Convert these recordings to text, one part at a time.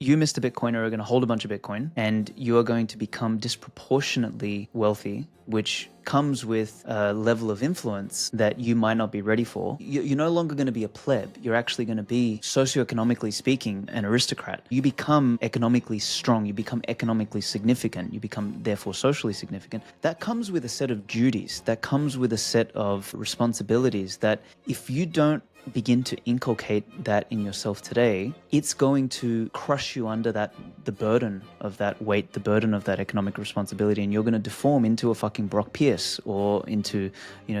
You, Mr. Bitcoiner, are going to hold a bunch of Bitcoin and you are going to become disproportionately wealthy, which comes with a level of influence that you might not be ready for. You're no longer going to be a pleb. You're actually going to be, socioeconomically speaking, an aristocrat. You become economically strong. You become economically significant. You become, therefore, socially significant. That comes with a set of duties. That comes with a set of responsibilities that if you don't begin to inculcate that in yourself today, it's going to crush you under the burden of that weight, the burden of that economic responsibility, and you're going to deform into a fucking Brock Pierce or into,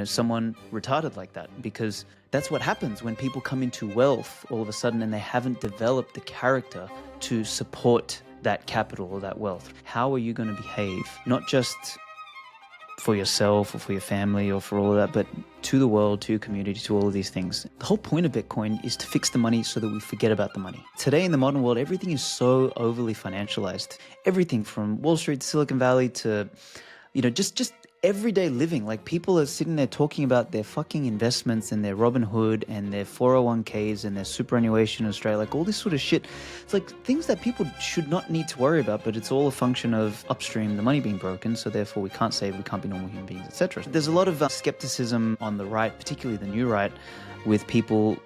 someone retarded like that, because that's what happens when people come into wealth all of a sudden and they haven't developed the character to support that capital or that wealth. How are you going to behave? Not just for yourself or for your family or for all of that, but to the world, to your community, to all of these things. The whole point of Bitcoin is to fix the money so that we forget about the money. Today in the modern world, everything is so overly financialized. Everything from Wall Street to Silicon Valley to, just everyday living. Like, people are sitting there talking about their fucking investments and their Robinhood and their 401ks and their superannuation in Australia, like all this sort of shit. It's like things that people should not need to worry about, but it's all a function of upstream, the money being broken, so therefore we can't save, we can't be normal human beings, etc. There's a lot of skepticism on the right, particularly the new right, with people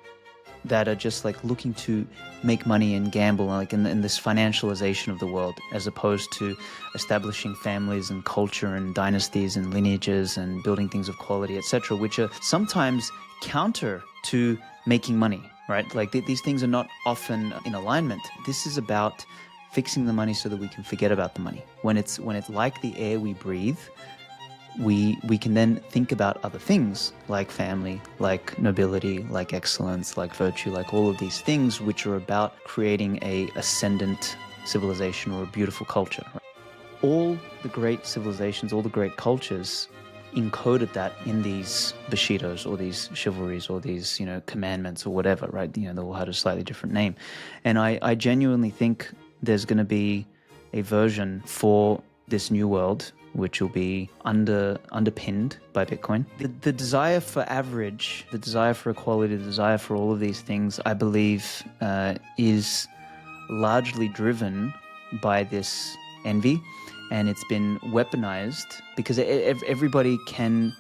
that are just like looking to make money and gamble, like in this financialization of the world, as opposed to establishing families and culture and dynasties and lineages and building things of quality, etc., which are sometimes counter to making money, right? Like these things are not often in alignment. This is about fixing the money so that we can forget about the money. When it's like the air we breathe, we can then think about other things like family, like nobility, like excellence, like virtue, like all of these things which are about creating a ascendant civilization or a beautiful culture. All the great civilizations, all the great cultures encoded that in these Bushidos or these chivalries or these, commandments or whatever, right? They all had a slightly different name. And I genuinely think there's going to be a version for this new world which will be underpinned by Bitcoin. The desire for average, the desire for equality, the desire for all of these things, I believe, is largely driven by this envy, and it's been weaponized because everybody can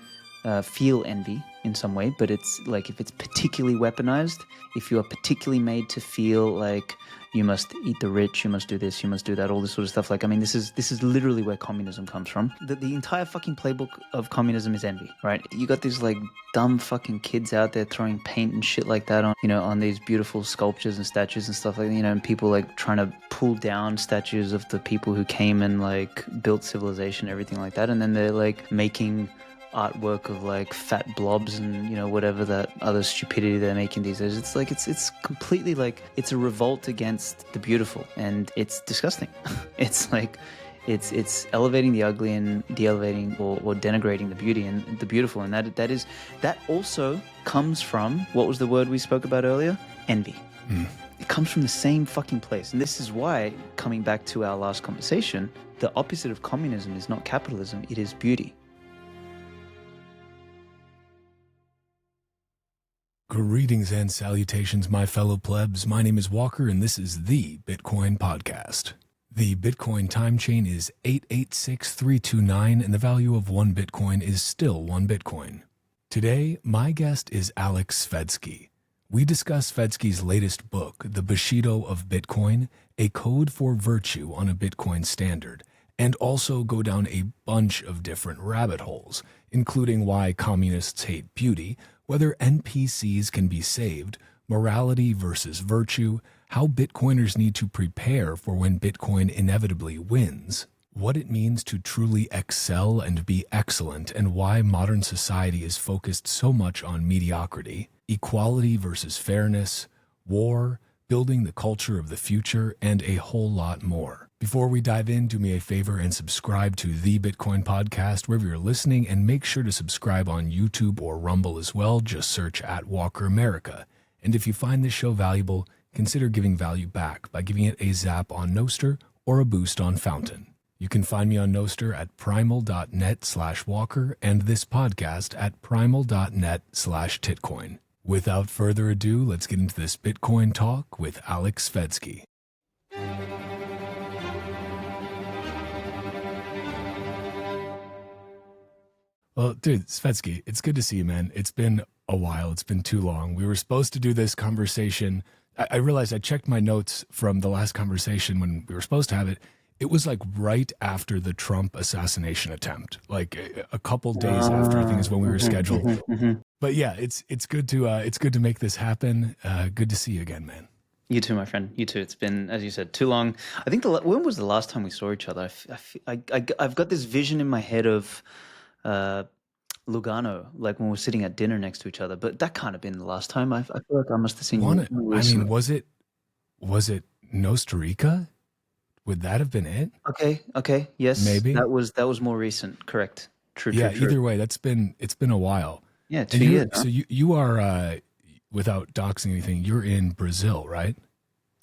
feel envy in some way, but it's like if it's particularly weaponized, if you are particularly made to feel like you must eat the rich, you must do this, you must do that, all this sort of stuff. Like, I mean, this is literally where communism comes from. The entire fucking playbook of communism is envy, right? You got these like dumb fucking kids out there throwing paint and shit like that on, on these beautiful sculptures and statues and stuff like, and people like trying to pull down statues of the people who came and like built civilization, everything like that. And then they're like making artwork of like fat blobs and whatever that other stupidity they're making these days. It's like it's completely like it's a revolt against the beautiful, and it's disgusting. It's like it's elevating the ugly and de-elevating or denigrating the beauty and the beautiful, and that also comes from, what was the word we spoke about earlier? Envy. It comes from the same fucking place. And this is why, coming back to our last conversation, the opposite of communism is not capitalism, it is beauty. Greetings and salutations, my fellow plebs. My name is Walker, and this is the Bitcoin Podcast. The Bitcoin time chain is 886329, and the value of one Bitcoin is still one Bitcoin. Today, my guest is Aleksandar Svetski. We discuss Svetski's latest book, The Bushido of Bitcoin, a code for virtue on a Bitcoin standard, and also go down a bunch of different rabbit holes, including why communists hate beauty, whether NPCs can be saved, morality versus virtue, how Bitcoiners need to prepare for when Bitcoin inevitably wins, what it means to truly excel and be excellent, and why modern society is focused so much on mediocrity, equality versus fairness, war, building the culture of the future, and a whole lot more. Before we dive in, do me a favor and subscribe to The Bitcoin Podcast wherever you're listening, and make sure to subscribe on YouTube or Rumble as well. Just search at Walker America. And if you find this show valuable, consider giving value back by giving it a zap on Nostr or a boost on Fountain. You can find me on Nostr at primal.net/Walker and this podcast at primal.net/Titcoin. Without further ado, let's get into this Bitcoin talk with Aleksandar Svetski. Well, dude, Svetsky, it's good to see you, man. It's been a while. It's been too long. We were supposed to do this conversation. I realized I checked my notes from the last conversation when we were supposed to have it. It was like right after the Trump assassination attempt, like a couple days after, I think is when we were scheduled. But yeah, it's good to make this happen. Good to see you again, man. You too, my friend. You too. It's been, as you said, too long. I think when was the last time we saw each other? I've got this vision in my head of uh, Lugano, like when we're sitting at dinner next to each other. But that can't have been the last time. I feel like I must have seen you I mean, recently. was it Costa Rica? Would that have been it? Okay, yes, Maybe. that was more recent. Correct. True, true, Yeah. true. Either way, it's been a while. Yeah, And 2 years, huh? so you are without doxing anything. You're in Brazil, right?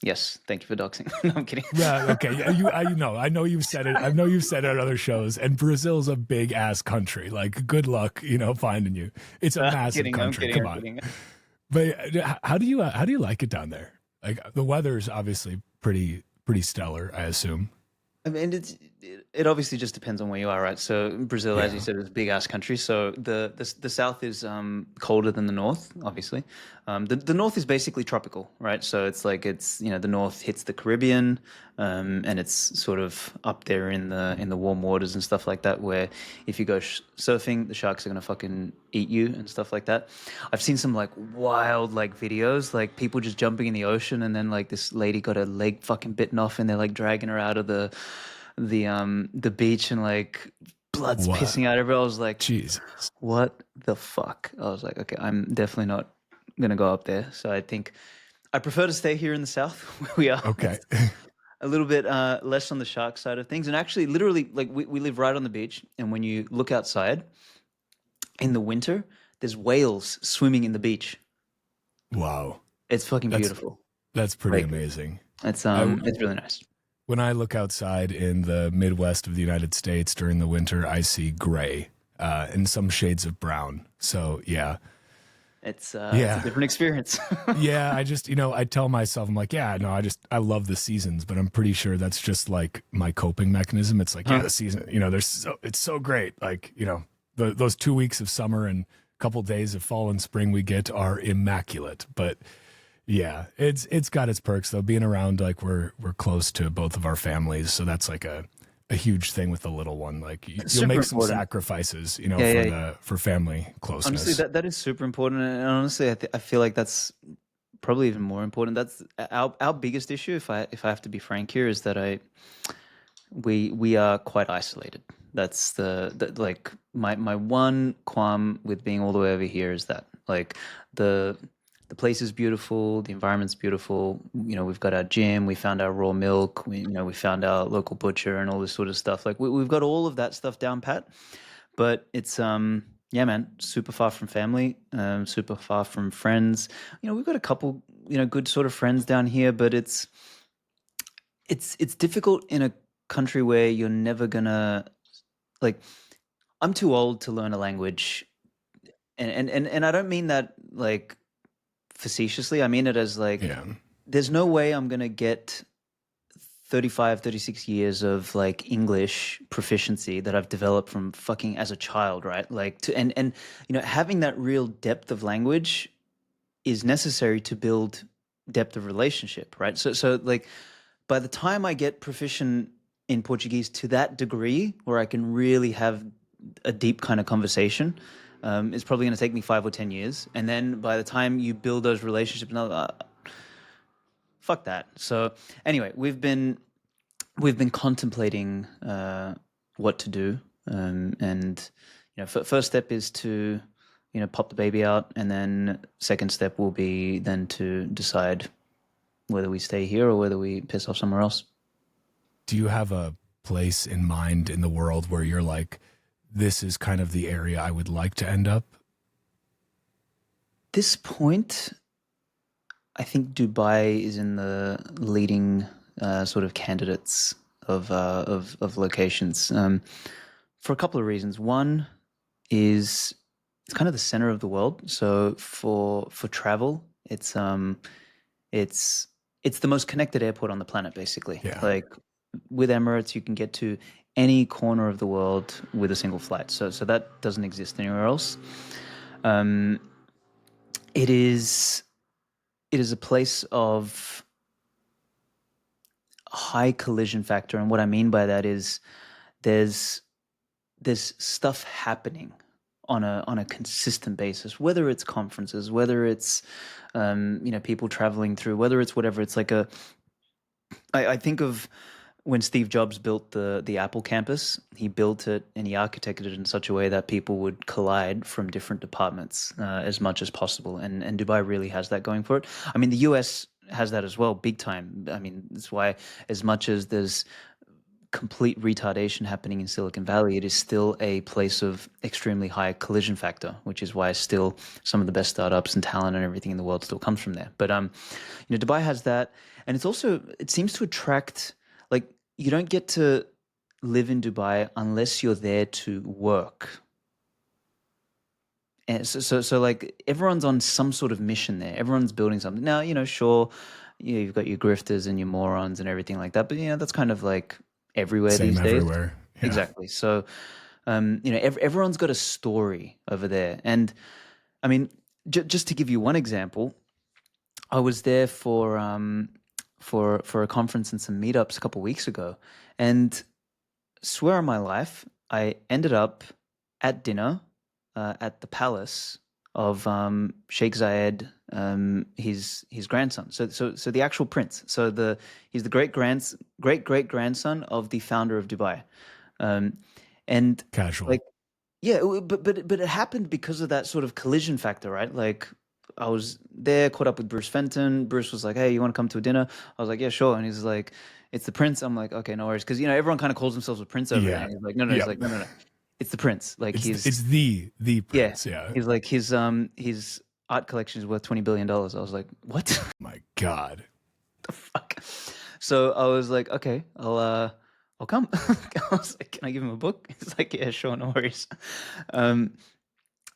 Yes. Thank you for doxing. No, I'm kidding. Yeah. Okay. Yeah, I know you've said it. I know you've said it on other shows. And Brazil's a big ass country. Like, good luck, finding you. It's a I'm massive kidding. I'm country. kidding. Come I'm on. kidding. But how do you like it down there? Like the weather's obviously pretty stellar, I assume. I mean, it obviously just depends on where you are, right? So Brazil, as you Yeah. said, is a big ass country. So the south is colder than the north, obviously. The north is basically tropical, right? So it's like the north hits the Caribbean, and it's sort of up there in the warm waters and stuff like that. Where if you go surfing, the sharks are gonna fucking eat you and stuff like that. I've seen some like wild like videos, like people just jumping in the ocean, and then like this lady got her leg fucking bitten off, and they're like dragging her out of the beach, and like blood's What? pissing out everywhere. I was like, Jesus. what the fuck? I was like, okay, I'm definitely not gonna go up there. So I think I prefer to stay here in the south where we are. Okay. A little bit less on the shark side of things. And actually, literally, like we live right on the beach. And when you look outside in the winter, there's whales swimming in the beach. Wow. It's fucking That's beautiful. that's pretty Like amazing. I it's really nice. When I look outside in the Midwest of the United States during the winter, I see gray and some shades of brown. So yeah, It's a yeah, different experience. yeah. I just I tell myself I'm like, yeah, no, I love the seasons, but I'm pretty sure that's just like my coping mechanism. It's like, yeah, Huh. the season, it's so great. Like those 2 weeks of summer and a couple days of fall and spring we get are immaculate, but. Yeah, it's got its perks though. Being around like we're close to both of our families, so that's like a huge thing with the little one. Like you'll Super make some important. sacrifices, Yeah, yeah. for family Honestly, closeness. that is super important, and honestly, I feel like that's probably even more important. That's our biggest issue. If I have to be frank here, is that we are quite isolated. That's like my one qualm with being all the way over here is that like the the place is beautiful, the environment's beautiful. We've got our gym, we found our raw milk, we found our local butcher and all this sort of stuff. Like we've got all of that stuff down pat, but it's yeah, man, super far from family, super far from friends. We've got a couple good sort of friends down here, but it's difficult in a country where you're never gonna like. I'm too old to learn a language, and I don't mean that like facetiously. I mean it as like Yeah, there's no way I'm gonna get 35, 36 years of like English proficiency that I've developed from fucking as a child, right? Like to and having that real depth of language is necessary to build depth of relationship, right? So like by the time I get proficient in Portuguese to that degree where I can really have a deep kind of conversation, it's probably going to take me 5 or 10 years. And then by the time you build those relationships, no, fuck that. So anyway, we've been contemplating what to do, and first step is to pop the baby out, and then second step will be then to decide whether we stay here or whether we piss off somewhere else. do you have a place in mind in the world where you're like, this is kind of the area I would like to end up? This point, I think Dubai is in the leading sort of candidates of locations, for a couple of reasons. One is it's kind of the center of the world, so for travel, it's it's the most connected airport on the planet, basically. Yeah. Like with Emirates, you can get to any corner of the world with a single flight. So that doesn't exist anywhere else. Um, it is a place of high collision factor, and what I mean by that is there's stuff happening on a consistent basis, whether it's conferences, whether it's people traveling through, whether it's whatever. It's like I think of when Steve Jobs built the Apple campus. He built it and he architected it in such a way that people would collide from different departments as much as possible. And Dubai really has that going for it. I mean, the US has that as well, big time. I mean, that's why as much as there's complete retardation happening in Silicon Valley, it is still a place of extremely high collision factor, which is why still some of the best startups and talent and everything in the world still comes from there. But Dubai has that, and it seems to attract, like, you don't get to live in Dubai unless you're there to work. And so like everyone's on some sort of mission there. Everyone's building something. Now, sure, you've got your grifters and your morons and everything like that, but that's kind of like everywhere Same these days. everywhere. Yeah. Exactly. So, everyone's got a story over there. And I mean, just to give you one example, I was there for a conference and some meetups a couple of weeks ago, and swear on my life, I ended up at dinner at the palace of Sheikh Zayed, his grandson. So the actual prince. So he's the great great grandson of the founder of Dubai, and Casual. like but it happened because of that sort of collision factor, right? Like I was there, caught up with Bruce Fenton. Bruce was like, "Hey, you want to come to a dinner?" I was like, "Yeah, sure." And he's like, "It's the prince." I'm like, "Okay, no worries," because everyone kind of calls themselves a prince over there. And he's like, "No, no," he's like, "No, no, no, it's the prince." Like it's the prince. Yeah. He's like his art collection is worth $20 billion. I was like, "What?" My God. The fuck? So I was like, "Okay, I'll come." I was like, "Can I give him a book?" He's like, "Yeah, sure, no worries."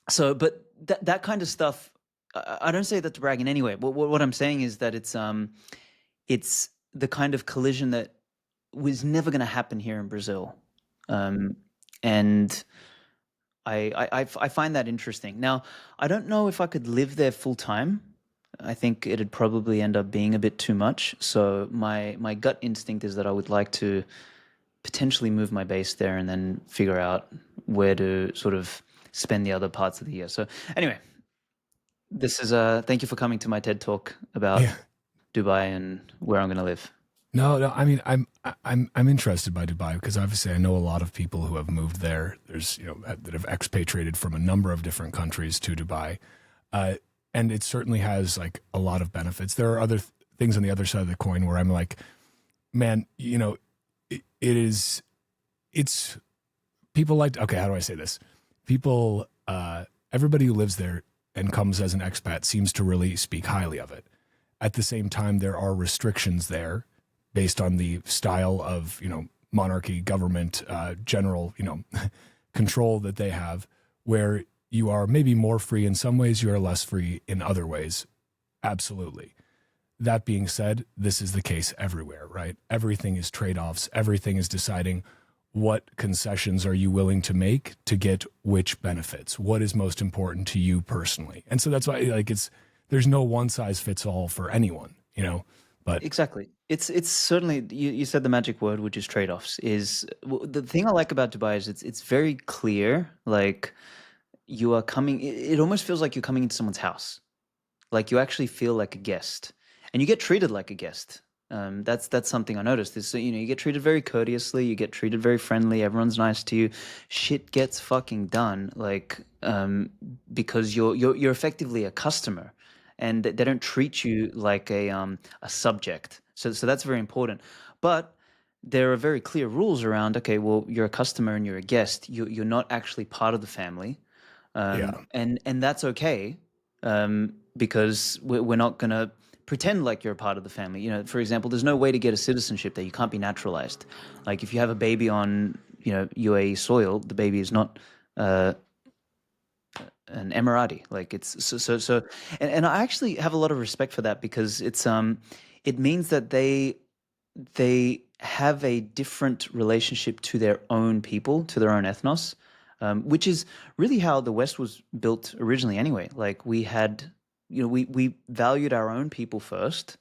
So, but that kind of stuff, I don't say that to brag in any way. What I'm saying is that it's the kind of collision that was never going to happen here in Brazil, and I find that interesting. Now, I don't know if I could live there full time. I think it'd probably end up being a bit too much. So my gut instinct is that I would like to potentially move my base there and then figure out where to sort of spend the other parts of the year. So anyway, this is thank you for coming to my TED talk about Dubai and where I'm going to live. No. I mean, I'm interested by Dubai because obviously I know a lot of people who have moved there. There's that have expatriated from a number of different countries to Dubai, and it certainly has like a lot of benefits. There are other things on the other side of the coin where I'm like, man, it's people like, okay, how do I say this? People, everybody who lives there and comes as an expat seems to really speak highly of it. At the same time, there are restrictions there based on the style of, monarchy, government, general, control that they have, where you are maybe more free in some ways, you are less free in other ways. Absolutely. That being said, this is the case everywhere, right? Everything is trade-offs. Everything is deciding what concessions are you willing to make to get which benefits? What is most important to you personally? And so that's why there's no one size fits all for anyone, but Exactly. It's certainly, you said the magic word, which is trade-offs. The thing I like about Dubai is it's very clear. Like you are coming, it almost feels like you're coming into someone's house. Like you actually feel like a guest, and you get treated like a guest. That's something I noticed. Is you get treated very courteously, you get treated very friendly. Everyone's nice to you. Shit gets fucking done, like because you're effectively a customer, and they don't treat you like a subject. So that's very important. But there are very clear rules around. Okay, well, you're a customer and you're a guest. You're not actually part of the family, and that's okay, because we're not gonna pretend like you're a part of the family. For example, there's no way to get a citizenship there. You can't be naturalized. Like if you have a baby on UAE soil, the baby is not an Emirati. Like it's so and I actually have a lot of respect for that, because it means that they have a different relationship to their own people, to their own ethnos, which is really how the West was built originally anyway. Like we had, we valued our own people first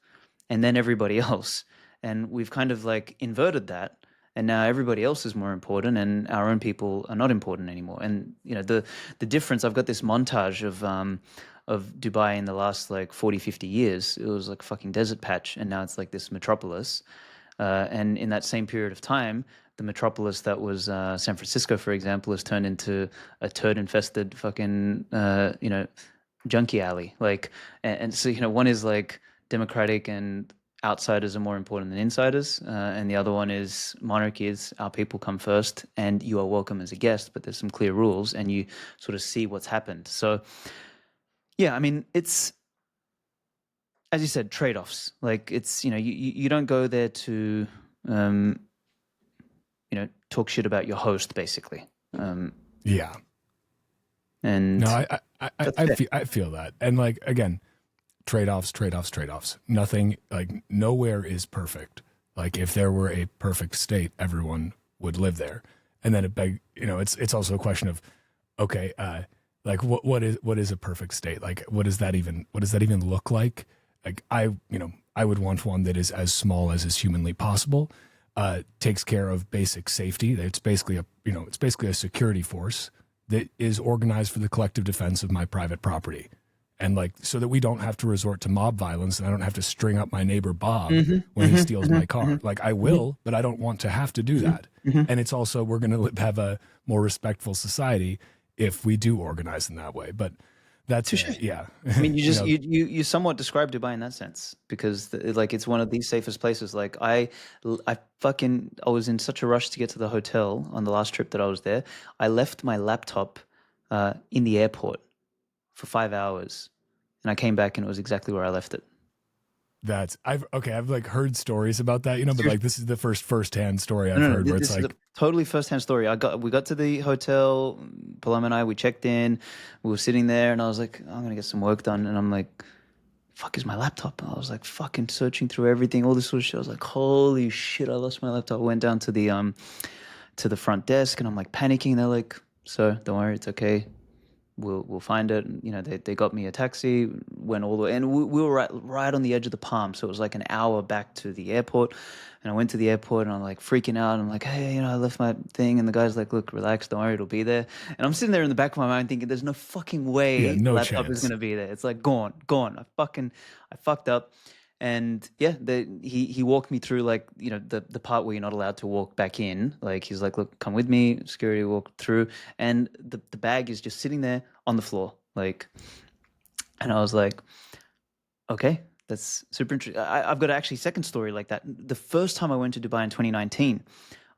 and then everybody else. And we've kind of like inverted that. And now everybody else is more important and our own people are not important anymore. And, the difference, I've got this montage of Dubai in the last like 40, 50 years. It was like a fucking desert patch and now it's like this metropolis. And in that same period of time, the metropolis that was San Francisco, for example, has turned into a turd-infested fucking, junkie alley. Like, and so, one is like democratic and outsiders are more important than insiders. And the other one is monarchy is our people come first and you are welcome as a guest, but there's some clear rules and you sort of see what's happened. So, yeah, I mean, it's, as you said, trade-offs. Like it's, you don't go there to, talk shit about your host, basically. Yeah. And No, I feel that. And like, again, trade-offs. Nothing, like nowhere is perfect. Like if there were a perfect state, everyone would live there. And then it's also a question of, okay, like what is a perfect state? Like what does that even look like? Like I would want one that is as small as is humanly possible, takes care of basic safety. It's basically a security force that is organized for the collective defense of my private property. And like, so that we don't have to resort to mob violence and I don't have to string up my neighbor Bob when he steals my car. Like I will, but I don't want to have to do that. And it's also, we're going to have a more respectful society if we do organize in that way. But that's yeah. I mean, you somewhat described Dubai in that sense because like it's one of the safest places. Like I was in such a rush to get to the hotel on the last trip that I was there. I left my laptop in the airport for 5 hours, and I came back and it was exactly where I left it. I've like heard stories about that, but like this is the first-hand story I've heard where it's like a totally first-hand story. We got to the hotel, Paloma and I, we checked in, we were sitting there and I was like, I'm gonna get some work done. And I'm like, fuck is my laptop? And I was like fucking searching through everything, all this sort of shit. I was like, holy shit, I lost my laptop. I went down to the front desk and I'm like panicking. And they're like, sir, don't worry, it's okay. We'll find it. And, they got me a taxi, went all the way, and we were right on the edge of the Palm, so it was like an hour back to the airport. And I went to the airport, and I'm like freaking out. I'm like, hey, I left my thing, and the guy's like, look, relax, don't worry, it'll be there. And I'm sitting there in the back of my mind thinking, there's no fucking way no the laptop chance is gonna be there. It's like gone. I fucked up. And yeah, he walked me through like, the part where you're not allowed to walk back in. Like he's like, look, come with me. Security walked through and the bag is just sitting there on the floor. Like, and I was like, okay, that's super interesting. I've got actually second story like that. The first time I went to Dubai in 2019,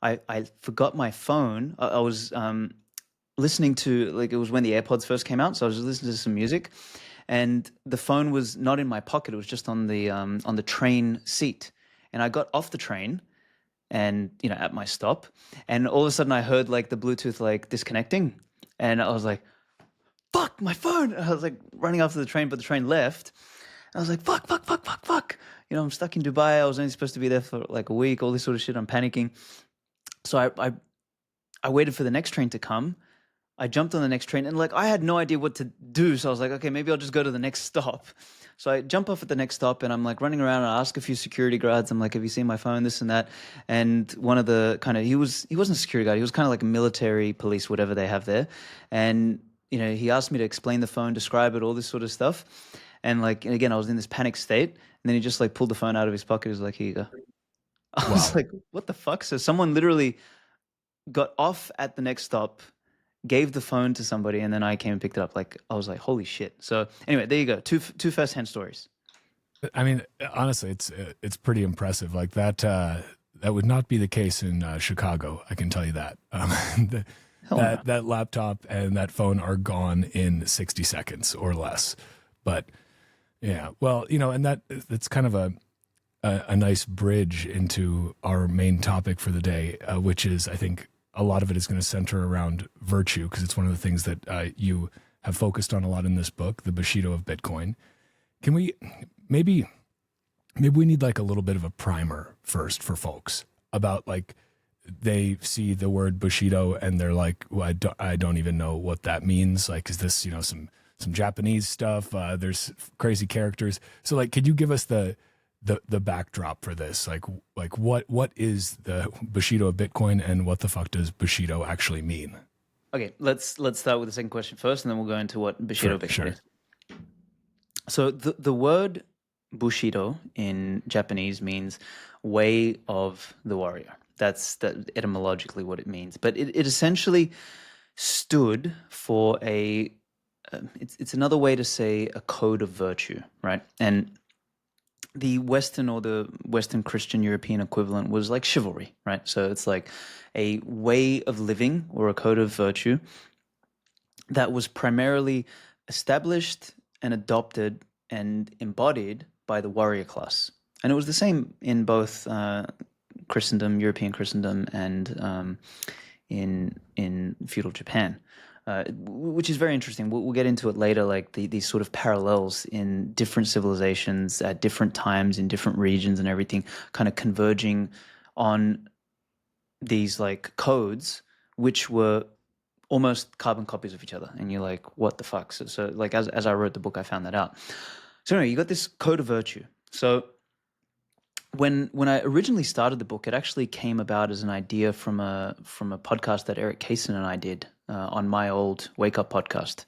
I forgot my phone. I was listening to, like, it was when the AirPods first came out. So I was listening to some music. And the phone was not in my pocket. It was just on the train seat. And I got off the train and, at my stop. And all of a sudden I heard like the Bluetooth like disconnecting. And I was like, fuck, my phone. I was like running after the train, but the train left. I was like, fuck. I'm stuck in Dubai. I was only supposed to be there for like a week, all this sort of shit. I'm panicking. So I waited for the next train to come. I jumped on the next train and like I had no idea what to do. So I was like, okay, maybe I'll just go to the next stop. So I jump off at the next stop and I'm like running around and I ask a few security guards. I'm like, have you seen my phone, this and that? And one of the kind of, he wasn't a security guard. He was kind of like a military police, whatever they have there. And, he asked me to explain the phone, describe it, all this sort of stuff. And like, and again, I was in this panic state and then he just like pulled the phone out of his pocket. He was like, here you go. I was like, what the fuck? So someone literally got off at the next stop, gave the phone to somebody, and then I came and picked it up. Like, I was like, holy shit. So anyway, there you go. Two first-hand stories. I mean, honestly, it's pretty impressive. Like that would not be the case in Chicago. I can tell you that. That laptop and that phone are gone in 60 seconds or less. But yeah, well, and that's kind of a nice bridge into our main topic for the day, which is, I think, a lot of it is going to center around virtue, because it's one of the things that you have focused on a lot in this book, the Bushido of Bitcoin. Can we maybe maybe we need like a little bit of a primer first for folks about like they see the word Bushido and they're like, well, I don't even know what that means. Like, is this, you know, some Japanese stuff? There's crazy characters. So like, could you give us the backdrop for this? Like what is the Bushido of Bitcoin and what the fuck does Bushido actually mean? Okay, let's start with the second question first, and then we'll go into what Bushido of Bitcoin is. So the word Bushido in Japanese means way of the warrior. That's etymologically what it means. But it essentially stood for it's another way to say a code of virtue, right? And the Western or the Western Christian European equivalent was like chivalry, right? So it's like a way of living or a code of virtue that was primarily established and adopted and embodied by the warrior class. And it was the same in both Christendom, European Christendom, and in feudal Japan, which is very interesting. We'll get into it later, like these sort of parallels in different civilizations at different times in different regions and everything, kind of converging on these like codes, which were almost carbon copies of each other. And you're like, what the fuck? So like as I wrote the book, I found that out. So anyway, you got this code of virtue. So when I originally started the book, it actually came about as an idea from a podcast that Eric Kaysen and I did on my old Wake Up podcast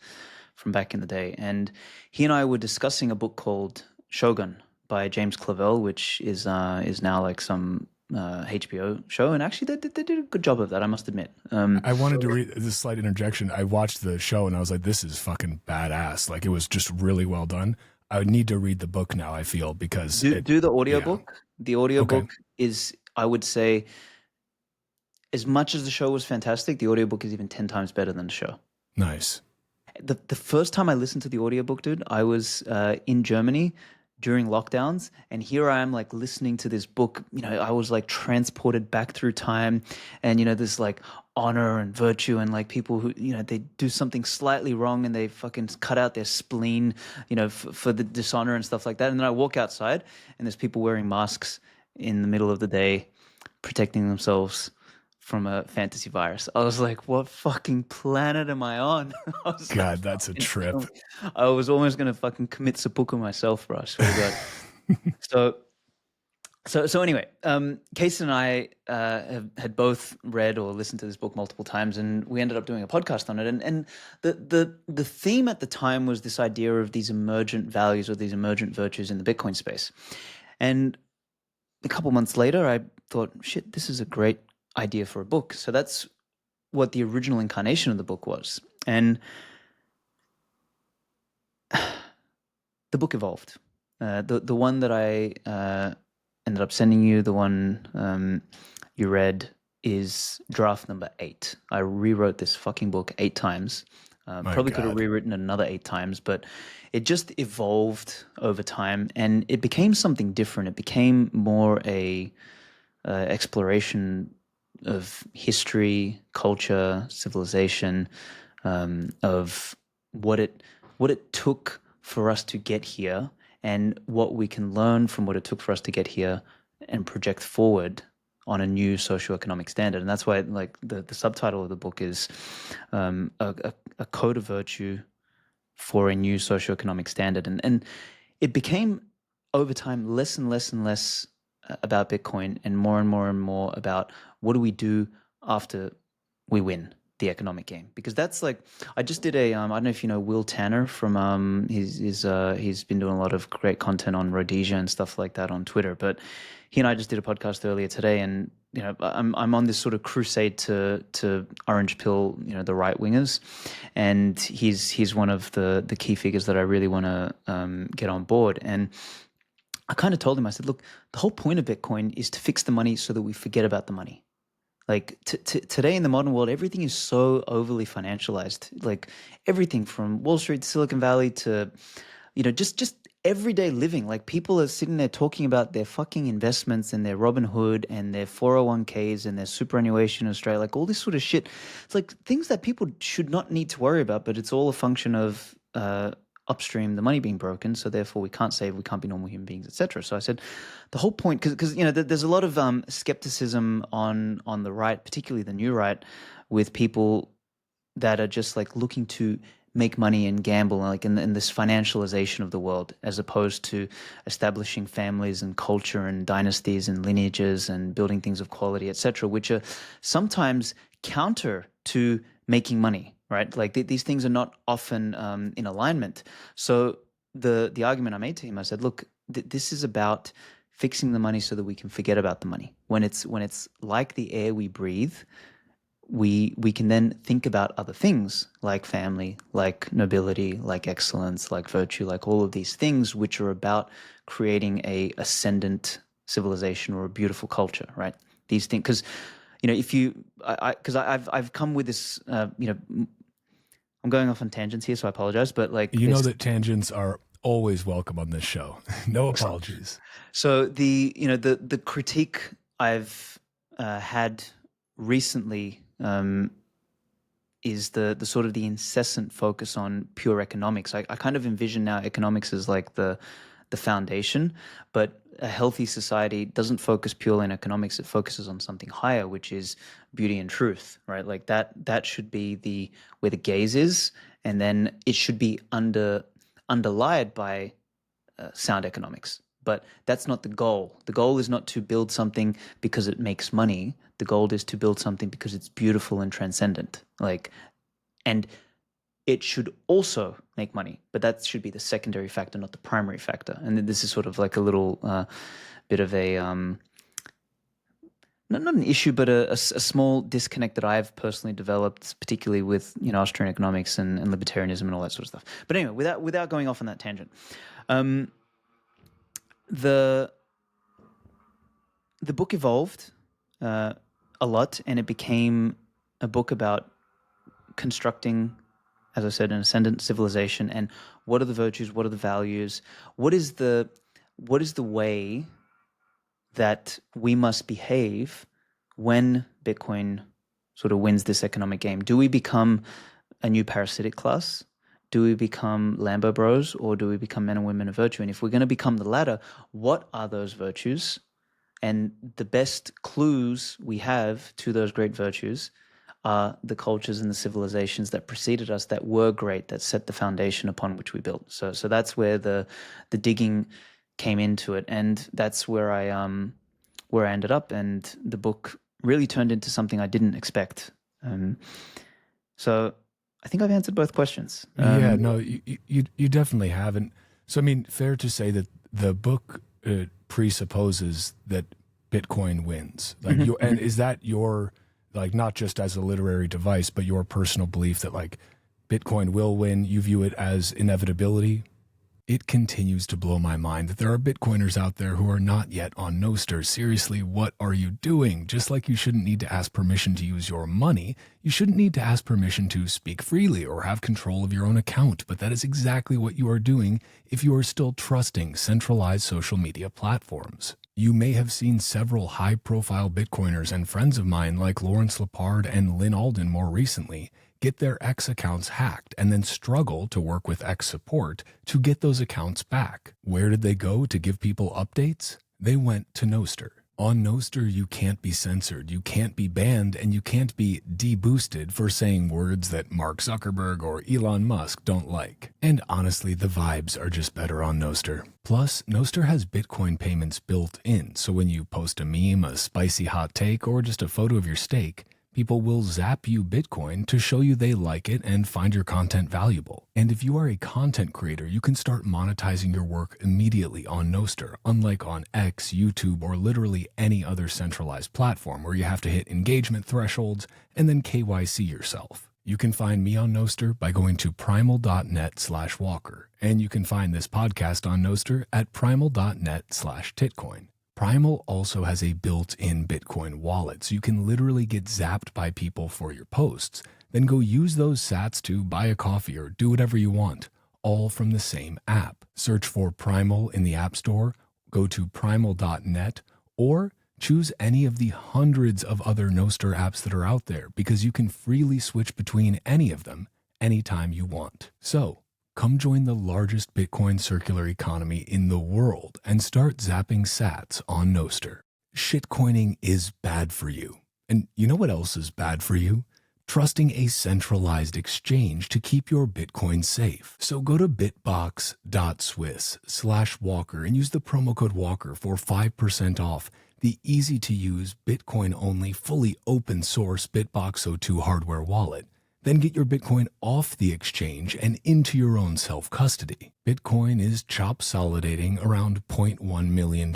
from back in the day. And he and I were discussing a book called Shogun by James Clavell, which is now like some HBO show, and actually they did a good job of that, I must admit. I wanted to read this slight interjection. I watched the show and I was like, this is fucking badass. Like it was just really well done. I would need to read the book now, I feel, because do the audiobook. Yeah. The audiobook is, I would say, as much as the show was fantastic, the audiobook is even 10 times better than the show. Nice. The first time I listened to the audiobook, dude, I was in Germany during lockdowns, and here I am like listening to this book. You know, I was like transported back through time, and you know, this like honor and virtue, and like people who, you know, they do something slightly wrong and they fucking cut out their spleen, you know, for the dishonor and stuff like that. And then I walk outside and there's people wearing masks in the middle of the day protecting themselves from a fantasy virus. I was like, what fucking planet am I on? I was God, like, that's a trip. I was almost going to fucking commit seppuku myself, bro. I swear to God. So anyway, Case and I had both read or listened to this book multiple times, and we ended up doing a podcast on it. And the theme at the time was this idea of these emergent values or these emergent virtues in the Bitcoin space. And a couple months later, I thought, shit, this is a great idea for a book. So that's what the original incarnation of the book was. And the book evolved. The one that I ended up sending you, the one you read, is draft number 8. I rewrote this fucking book 8 times. Probably could have rewritten it another 8 times, but it just evolved over time, and it became something different. It became more a exploration of history, culture, civilization, of what it took for us to get here, and what we can learn from what it took for us to get here and project forward on a new socioeconomic standard. And that's why, like, the subtitle of the book is a code of virtue for a new socioeconomic standard. And it became, over time, less and less and less about Bitcoin and more about what do we do after we win the economic game. Because that's like, I just did I don't know if you know Will Tanner from he's been doing a lot of great content on Rhodesia and stuff like that on Twitter, but he and I just did a podcast earlier today, and you know, I'm on this sort of crusade to orange pill, you know, the right wingers, and he's one of the key figures that I really want to get on board. And I kind of told him, I said, look, the whole point of Bitcoin is to fix the money so that we forget about the money. Like today in the modern world, everything is so overly financialized. Like everything from Wall Street to Silicon Valley to, you know, just everyday living. Like people are sitting there talking about their fucking investments and their Robinhood and their 401ks and their superannuation in Australia, like all this sort of shit. It's like things that people should not need to worry about, but it's all a function of upstream the money being broken, so therefore we can't save, we can't be normal human beings, etc. So I said the whole point, because there's a lot of skepticism on the right, particularly the new right, with people that are just like looking to make money and gamble, like in this financialization of the world, as opposed to establishing families and culture and dynasties and lineages and building things of quality, etc., which are sometimes counter to making money, right? Like these things are not often in alignment. So the argument I made to him, I said, look, this is about fixing the money so that we can forget about the money. When it's like the air we breathe, we can then think about other things like family, like nobility, like excellence, like virtue, like all of these things which are about creating a ascendant civilization or a beautiful culture, right? These things, because if you, because I've come with this, I'm going off on tangents here, so I apologize, but like know that tangents are always welcome on this show. No apologies. So the critique I've had recently is the sort of the incessant focus on pure economics. I kind of envision now economics as like the foundation, but a healthy society doesn't focus purely on economics. It focuses on something higher, which is beauty and truth, right? Like that should be where the gaze is, and then it should be underlied by sound economics. But that's not the goal. The goal is not to build something because it makes money. The goal is to build something because it's beautiful and transcendent. And it should also make money, but that should be the secondary factor, not the primary factor. And this is sort of like a little bit of a not an issue, but a small disconnect that I've personally developed, particularly with Austrian economics and libertarianism and all that sort of stuff. But anyway, without going off on that tangent, the book evolved a lot, and it became a book about constructing, as I said, an ascendant civilization. And what are the virtues? What are the values? What is the way that we must behave when Bitcoin sort of wins this economic game? Do we become a new parasitic class? Do we become Lambo bros, or do we become men and women of virtue? And if we're going to become the latter, what are those virtues? And the best clues we have to those great virtues are the cultures and the civilizations that preceded us, that were great, that set the foundation upon which we built. So that's where the digging came into it, and that's where I ended up. And the book really turned into something I didn't expect. So I think I've answered both questions. Yeah, no, you definitely haven't. So I mean, fair to say that the book presupposes that Bitcoin wins. Like, and is that your, like, not just as a literary device, but your personal belief that like Bitcoin will win? You view it as inevitability? It continues to blow my mind that there are Bitcoiners out there who are not yet on Nostr. Seriously, what are you doing? Just like you shouldn't need to ask permission to use your money, you shouldn't need to ask permission to speak freely or have control of your own account. But that is exactly what you are doing if you are still trusting centralized social media platforms. You may have seen several high-profile Bitcoiners and friends of mine like Lawrence Lepard and Lynn Alden more recently get their X accounts hacked and then struggle to work with X support to get those accounts back. Where did they go to give people updates? They went to Nostr. On Nostr, you can't be censored, you can't be banned, and you can't be deboosted for saying words that Mark Zuckerberg or Elon Musk don't like. And honestly, the vibes are just better on Nostr. Plus, Nostr has Bitcoin payments built in, so when you post a meme, a spicy hot take, or just a photo of your steak, people will zap you Bitcoin to show you they like it and find your content valuable. And if you are a content creator, you can start monetizing your work immediately on Nostr, unlike on X, YouTube, or literally any other centralized platform where you have to hit engagement thresholds and then KYC yourself. You can find me on Nostr by going to primal.net/Walker, and you can find this podcast on Nostr at primal.net/Titcoin. Primal also has a built-in Bitcoin wallet, so you can literally get zapped by people for your posts, then go use those sats to buy a coffee or do whatever you want, all from the same app. Search for Primal in the App Store, go to primal.net, or choose any of the hundreds of other Nostr apps that are out there, because you can freely switch between any of them anytime you want. So, come join the largest Bitcoin circular economy in the world and start zapping sats on Nostr. Shitcoining is bad for you. And you know what else is bad for you? Trusting a centralized exchange to keep your Bitcoin safe. So go to bitbox.swiss/Walker and use the promo code Walker for 5% off the easy-to-use, Bitcoin-only, fully open-source BitBox02 hardware wallet. Then get your Bitcoin off the exchange and into your own self-custody. Bitcoin is chop-solidating around $0.1 million.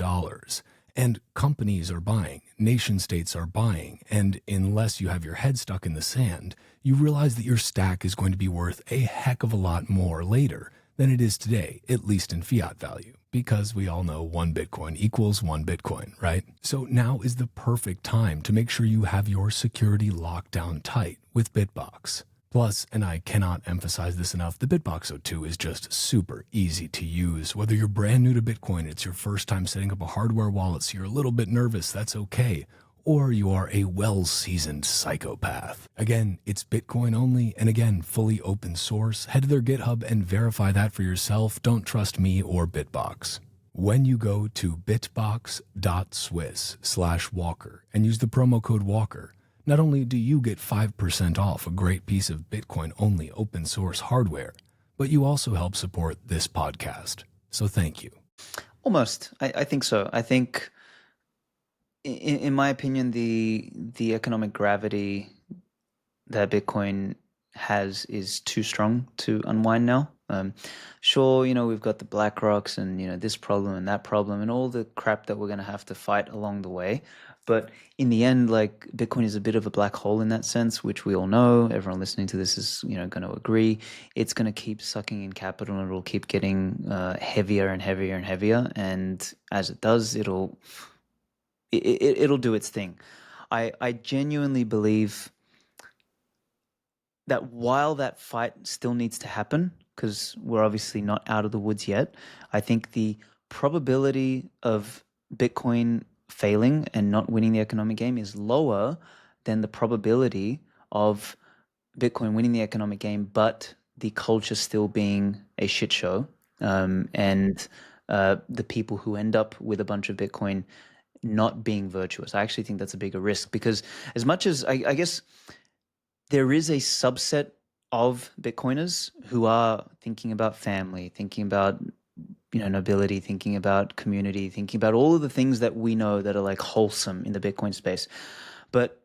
And companies are buying, nation-states are buying, and unless you have your head stuck in the sand, you realize that your stack is going to be worth a heck of a lot more later than it is today, at least in fiat value, because we all know 1 Bitcoin equals 1 Bitcoin, right? So now is the perfect time to make sure you have your security locked down tight with Bitbox. Plus, and I cannot emphasize this enough, the BitBox02 is just super easy to use. Whether you're brand new to Bitcoin, it's your first time setting up a hardware wallet, so you're a little bit nervous, that's okay. Or you are a well-seasoned psychopath. Again, it's Bitcoin only, and again, fully open source. Head to their GitHub and verify that for yourself. Don't trust me or Bitbox. When you go to bitbox.swiss/Walker and use the promo code Walker, not only do you get 5% off a great piece of Bitcoin-only open source hardware, but you also help support this podcast. So thank you. Almost. I think so. I think, in my opinion, the economic gravity that Bitcoin has is too strong to unwind now. Sure, we've got the BlackRocks and, this problem and that problem and all the crap that we're going to have to fight along the way. But in the end, like, Bitcoin is a bit of a black hole in that sense, which we all know. Everyone listening to this is, going to agree. It's going to keep sucking in capital, and it'll keep getting heavier and heavier and heavier. And as it does, it'll do its thing. I genuinely believe that while that fight still needs to happen, because we're obviously not out of the woods yet, I think the probability of Bitcoin failing and not winning the economic game is lower than the probability of Bitcoin winning the economic game, but the culture still being a shit show, and the people who end up with a bunch of Bitcoin not being virtuous. I actually think that's a bigger risk, because as much as I guess there is a subset of Bitcoiners who are thinking about family, thinking about nobility, thinking about community, thinking about all of the things that we know that are like wholesome in the Bitcoin space. But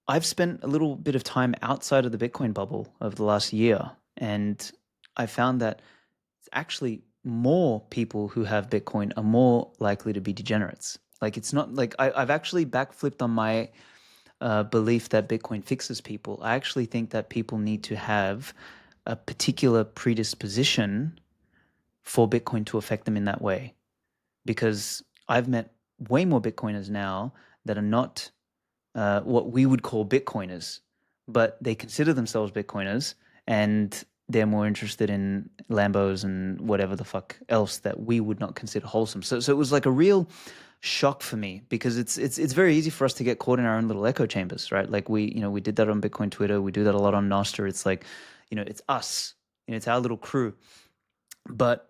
I've spent a little bit of time outside of the Bitcoin bubble over the last year, and I found that it's actually more people who have Bitcoin are more likely to be degenerates. Like, it's not like I've actually backflipped on my belief that Bitcoin fixes people. I actually think that people need to have a particular predisposition for Bitcoin to affect them in that way. Because I've met way more Bitcoiners now that are not what we would call Bitcoiners, but they consider themselves Bitcoiners, and they're more interested in Lambos and whatever the fuck else that we would not consider wholesome. So it was like a real shock for me, because it's very easy for us to get caught in our own little echo chambers, right? Like, we did that on Bitcoin Twitter, we do that a lot on Nostr. It's like, it's us, it's our little crew. But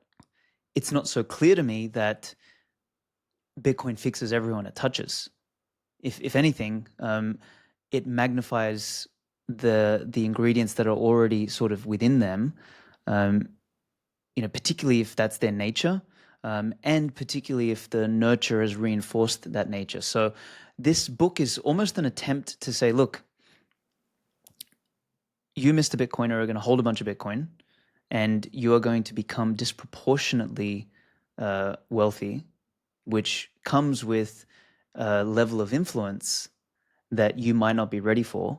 it's not so clear to me that Bitcoin fixes everyone it touches. If anything, it magnifies the ingredients that are already sort of within them, particularly if that's their nature, and particularly if the nurture has reinforced that nature. So this book is almost an attempt to say, look, you, Mr. Bitcoiner, are going to hold a bunch of Bitcoin, and you are going to become disproportionately wealthy, which comes with a level of influence that you might not be ready for.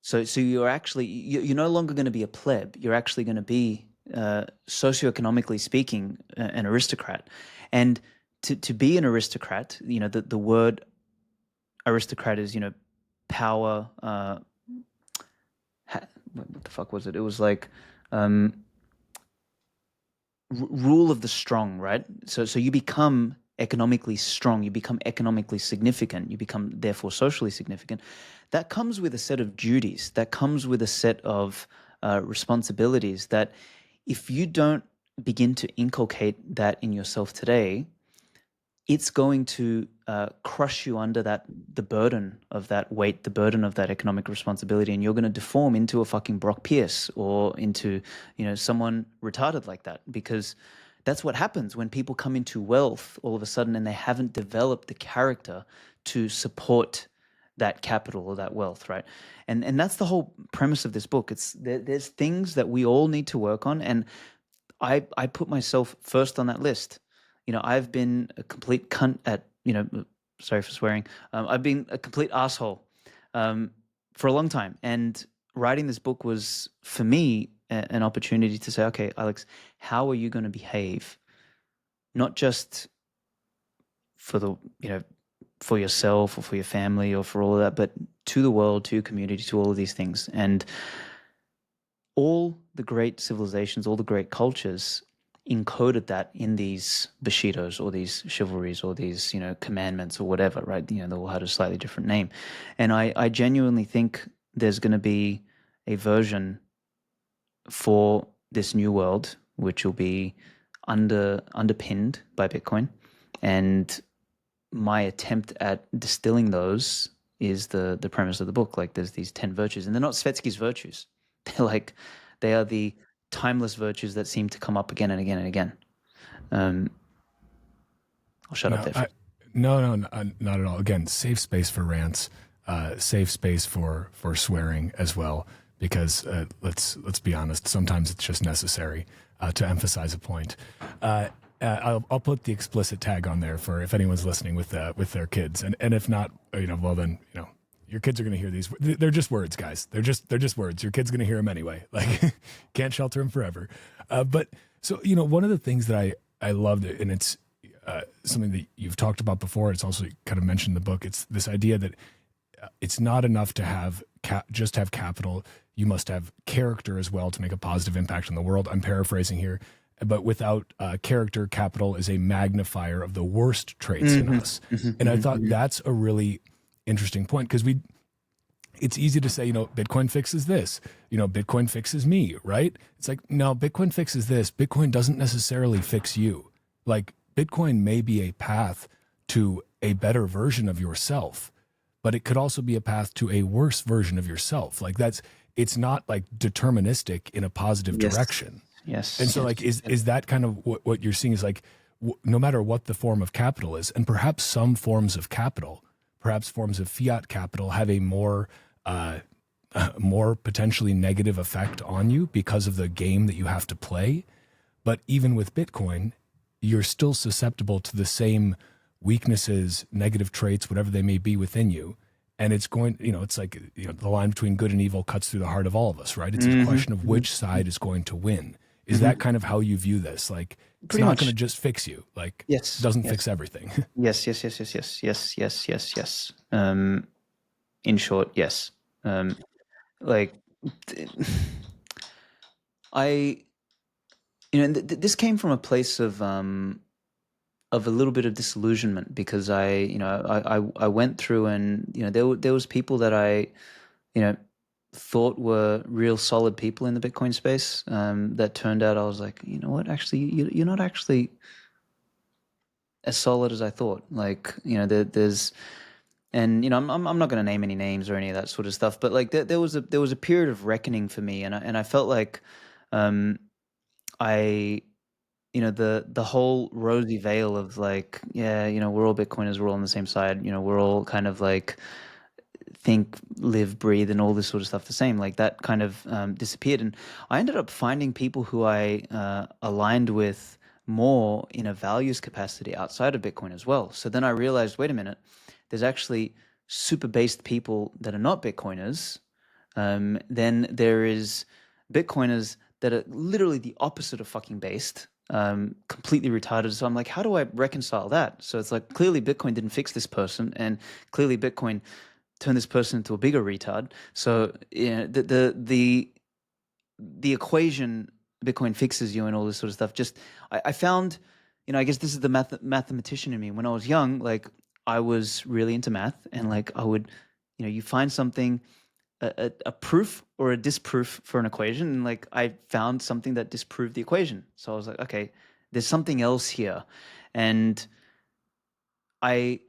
So you're actually, you're no longer going to be a pleb. You're actually going to be, socioeconomically speaking, an aristocrat. And to be an aristocrat, the word aristocrat is, power. What the fuck was it? It was like rule of the strong, right? So you become economically strong, you become economically significant, you become therefore socially significant. That comes with a set of duties, that comes with a set of responsibilities that if you don't begin to inculcate that in yourself today, it's going to crush you under the burden of that weight, the burden of that economic responsibility, and you're going to deform into a fucking Brock Pierce or into, someone retarded like that, because that's what happens when people come into wealth all of a sudden and they haven't developed the character to support that capital or that wealth, right? And that's the whole premise of this book. There's things that we all need to work on, and I put myself first on that list. I've been a complete cunt at, sorry for swearing. I've been a complete asshole for a long time. And writing this book was, for me, an opportunity to say, okay, Aleks, how are you going to behave? Not just for for yourself or for your family or for all of that, but to the world, to your community, to all of these things. And all the great civilizations, all the great cultures encoded that in these Bushidos or these chivalries or these, commandments or whatever, right? They all had a slightly different name. And I genuinely think there's going to be a version for this new world, which will be underpinned by Bitcoin. And my attempt at distilling those is the premise of the book. Like, there's these 10 virtues, and they're not Svetsky's virtues. They are the timeless virtues that seem to come up again and again and again. I'll shut up there. No, not at all. Again, safe space for rants, safe space for swearing as well, because let's be honest, sometimes it's just necessary to emphasize a point. I'll put the explicit tag on there for if anyone's listening with their kids, and if not, well then, your kids are going to hear these. They're just words, guys. They're just words. Your kid's going to hear them anyway. Like, can't shelter them forever. But so, one of the things that I loved, and it's something that you've talked about before. It's also kind of mentioned in the book. It's this idea that it's not enough to have just have capital. You must have character as well to make a positive impact on the world. I'm paraphrasing here, but without character, capital is a magnifier of the worst traits in us. And I thought that's a really interesting point, because it's easy to say, Bitcoin fixes this, Bitcoin fixes me, right? It's like, no, Bitcoin fixes this. Bitcoin doesn't necessarily fix you. Like, Bitcoin may be a path to a better version of yourself, but it could also be a path to a worse version of yourself. Like, it's not like deterministic in a positive direction. Yes. And so like, is that kind of what you're seeing is like, no matter what the form of capital is, and perhaps some forms of capital, perhaps forms of fiat capital, have a more potentially negative effect on you because of the game that you have to play. But even with Bitcoin, you're still susceptible to the same weaknesses, negative traits, whatever they may be within you. And it's going, it's like, the line between good and evil cuts through the heart of all of us, right? It's a question of which side is going to win. Is that kind of how you view this? Like, it's Pretty not much going to just fix you. Like, Yes. it doesn't Yes. fix everything. Yes. In short, yes. Like, I, this came from a place of a little bit of disillusionment, because I went through, and there was people that I thought were real solid people in the Bitcoin space, that turned out I was like, you know what, actually you're not actually as solid as I thought. Like, there's, and I'm not going to name any names or any of that sort of stuff, but like there was a period of reckoning for me, and I felt like I the whole rosy veil of like, yeah, we're all Bitcoiners, we're all on the same side, we're all kind of like think, live, breathe, and all this sort of stuff the same. Like, that kind of disappeared, and I ended up finding people who I aligned with more in a values capacity outside of Bitcoin as well. So then I realized, wait a minute, there's actually super based people that are not Bitcoiners. Then there is Bitcoiners that are literally the opposite of fucking based, completely retarded. So I'm like, how do I reconcile that? So it's like, clearly Bitcoin didn't fix this person, and clearly Bitcoin turned this person into a bigger retard. So the equation, Bitcoin fixes you and all this sort of stuff. Just I found, I guess this is the mathematician in me. When I was young, like, I was really into math, and like I would, you find something, a proof or a disproof for an equation, and like I found something that disproved the equation. So I was like, okay, there's something else here. And I,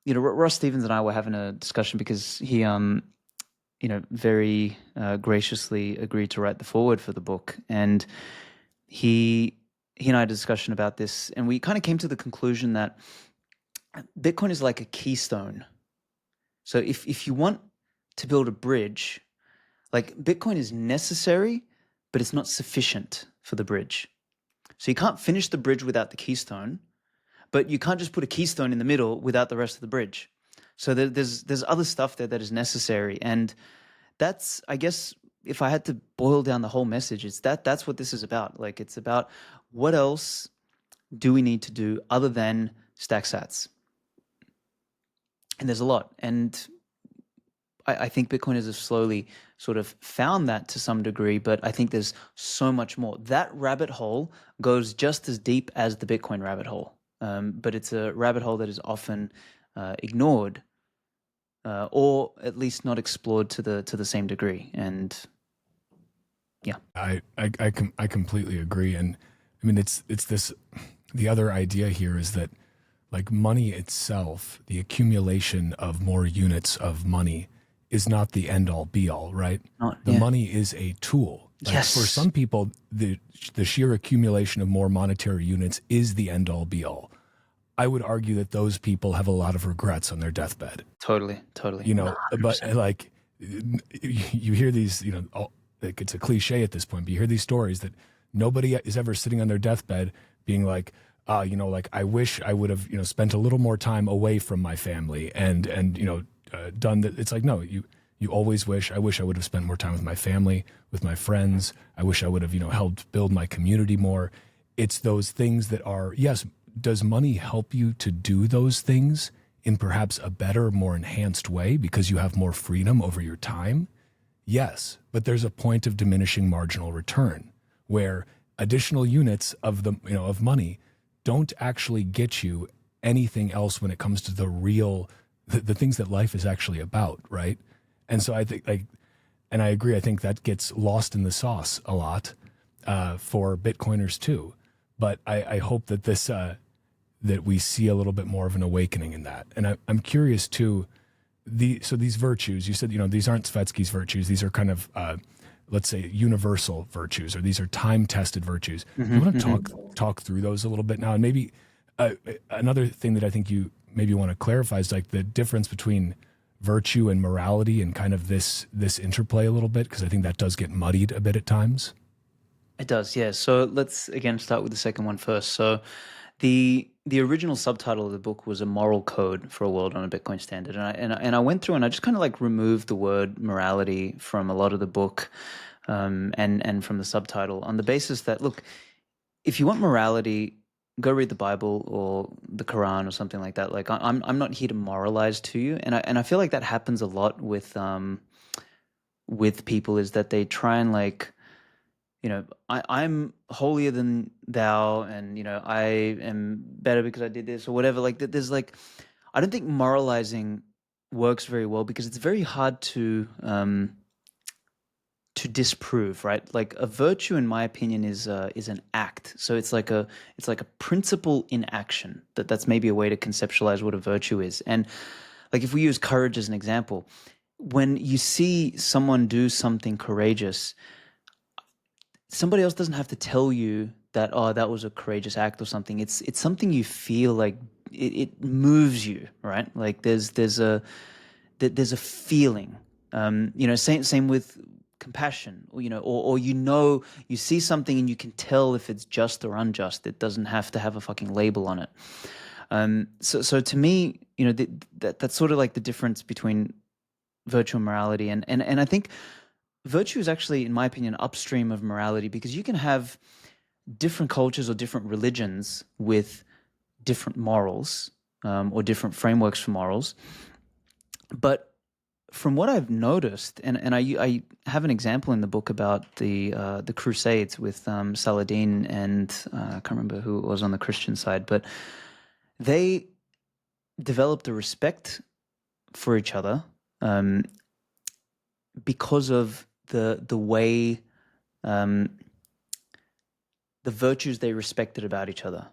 Ross Stevens and I were having a discussion because he very graciously agreed to write the foreword for the book. And he and I had a discussion about this, and we kind of came to the conclusion that Bitcoin is like a keystone. So if you want to build a bridge, like Bitcoin is necessary, but it's not sufficient for the bridge. So you can't finish the bridge without the keystone, but you can't just put a keystone in the middle without the rest of the bridge. So there's other stuff there that is necessary. And that's, I guess, if I had to boil down the whole message, it's that's what this is about. Like, it's about what else do we need to do other than stack sats? And there's a lot. And I think Bitcoiners have slowly sort of found that to some degree, but I think there's so much more. That rabbit hole goes just as deep as the Bitcoin rabbit hole, but it's a rabbit hole that is often ignored, or at least not explored to the same degree. And yeah, I completely agree. And I mean, it's this, the other idea here is that like money itself, the accumulation of more units of money is not the end all be all, right? The money is a tool. Like, yes. For some people, the sheer accumulation of more monetary units is the end all be all. I would argue that those people have a lot of regrets on their deathbed. Totally. You know, 100%. But like you hear these, like it's a cliche at this point, but you hear these stories that nobody is ever sitting on their deathbed being like, like I wish I would have, spent a little more time away from my family and done that. It's like, no, you always wish. I wish I would have spent more time with my family, with my friends. I wish I would have, helped build my community more. It's those things that are, yes. Does money help you to do those things in perhaps a better, more enhanced way because you have more freedom over your time? Yes, but there's a point of diminishing marginal return where additional units of of money don't actually get you anything else when it comes to the real, the things that life is actually about, right? And so I think, and I agree, I think that gets lost in the sauce a lot for Bitcoiners too. But I hope that this that we see a little bit more of an awakening in that. And I'm curious too. So these virtues, you said, these aren't Svetski's virtues. These are kind of let's say universal virtues, or these are time-tested virtues. Mm-hmm, you want to talk through those a little bit now? And maybe another thing that I think you maybe want to clarify is like the difference between virtue and morality and kind of this interplay a little bit, because I think that does get muddied a bit at times. It does, yeah. So let's again start with the second one first. So the original subtitle of the book was A Moral Code for a World on a Bitcoin Standard. And I went through and I just kind of like removed the word morality from a lot of the book, and from the subtitle, on the basis that, look, if you want morality, go read the Bible or the Quran or something like that. Like I'm not here to moralize to you. And I feel like that happens a lot with people, is that they try and like, I'm holier than thou, and, I am better because I did this or whatever. Like, there's like, I don't think moralizing works very well, because it's very hard to disprove, right? Like, a virtue, in my opinion, is an act. So it's like a principle in action. That's maybe a way to conceptualize what a virtue is. And like, if we use courage as an example, when you see someone do something courageous, somebody else doesn't have to tell you that, oh, that was a courageous act or something. It's something you feel like it moves you, right? Like there's a feeling. Same with compassion, or you see something and you can tell if it's just or unjust. It doesn't have to have a fucking label on it. So to me, that's sort of like the difference between virtue and morality, and I think virtue is actually, in my opinion, upstream of morality, because you can have different cultures or different religions with different morals, or different frameworks for morals. But from what I've noticed, and I have an example in the book about the Crusades with Saladin and I can't remember who was on the Christian side, but they developed a respect for each other, because of the way the virtues they respected about each other: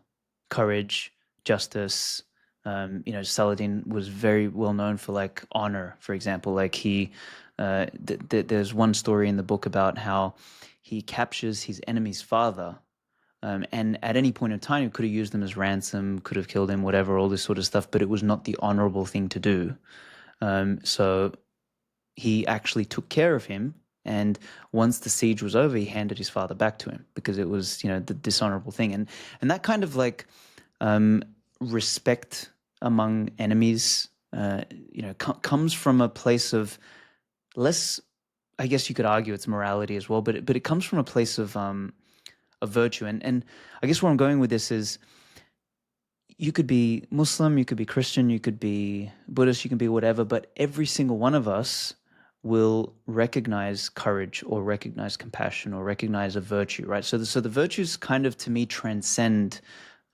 courage, justice. Saladin was very well known for like honor, for example. Like there's one story in the book about how he captures his enemy's father, and at any point in time, he could have used them as ransom, could have killed him, whatever, all this sort of stuff. But it was not the honorable thing to do. So he actually took care of him. And once the siege was over, he handed his father back to him because it was, the dishonorable thing. And that kind of like respect among enemies, comes from a place of less. I guess you could argue it's morality as well, but it comes from a place of virtue. And I guess where I'm going with this is, you could be Muslim, you could be Christian, you could be Buddhist, you can be whatever, but every single one of us will recognize courage or recognize compassion or recognize a virtue, right? So the virtues kind of, to me, transcend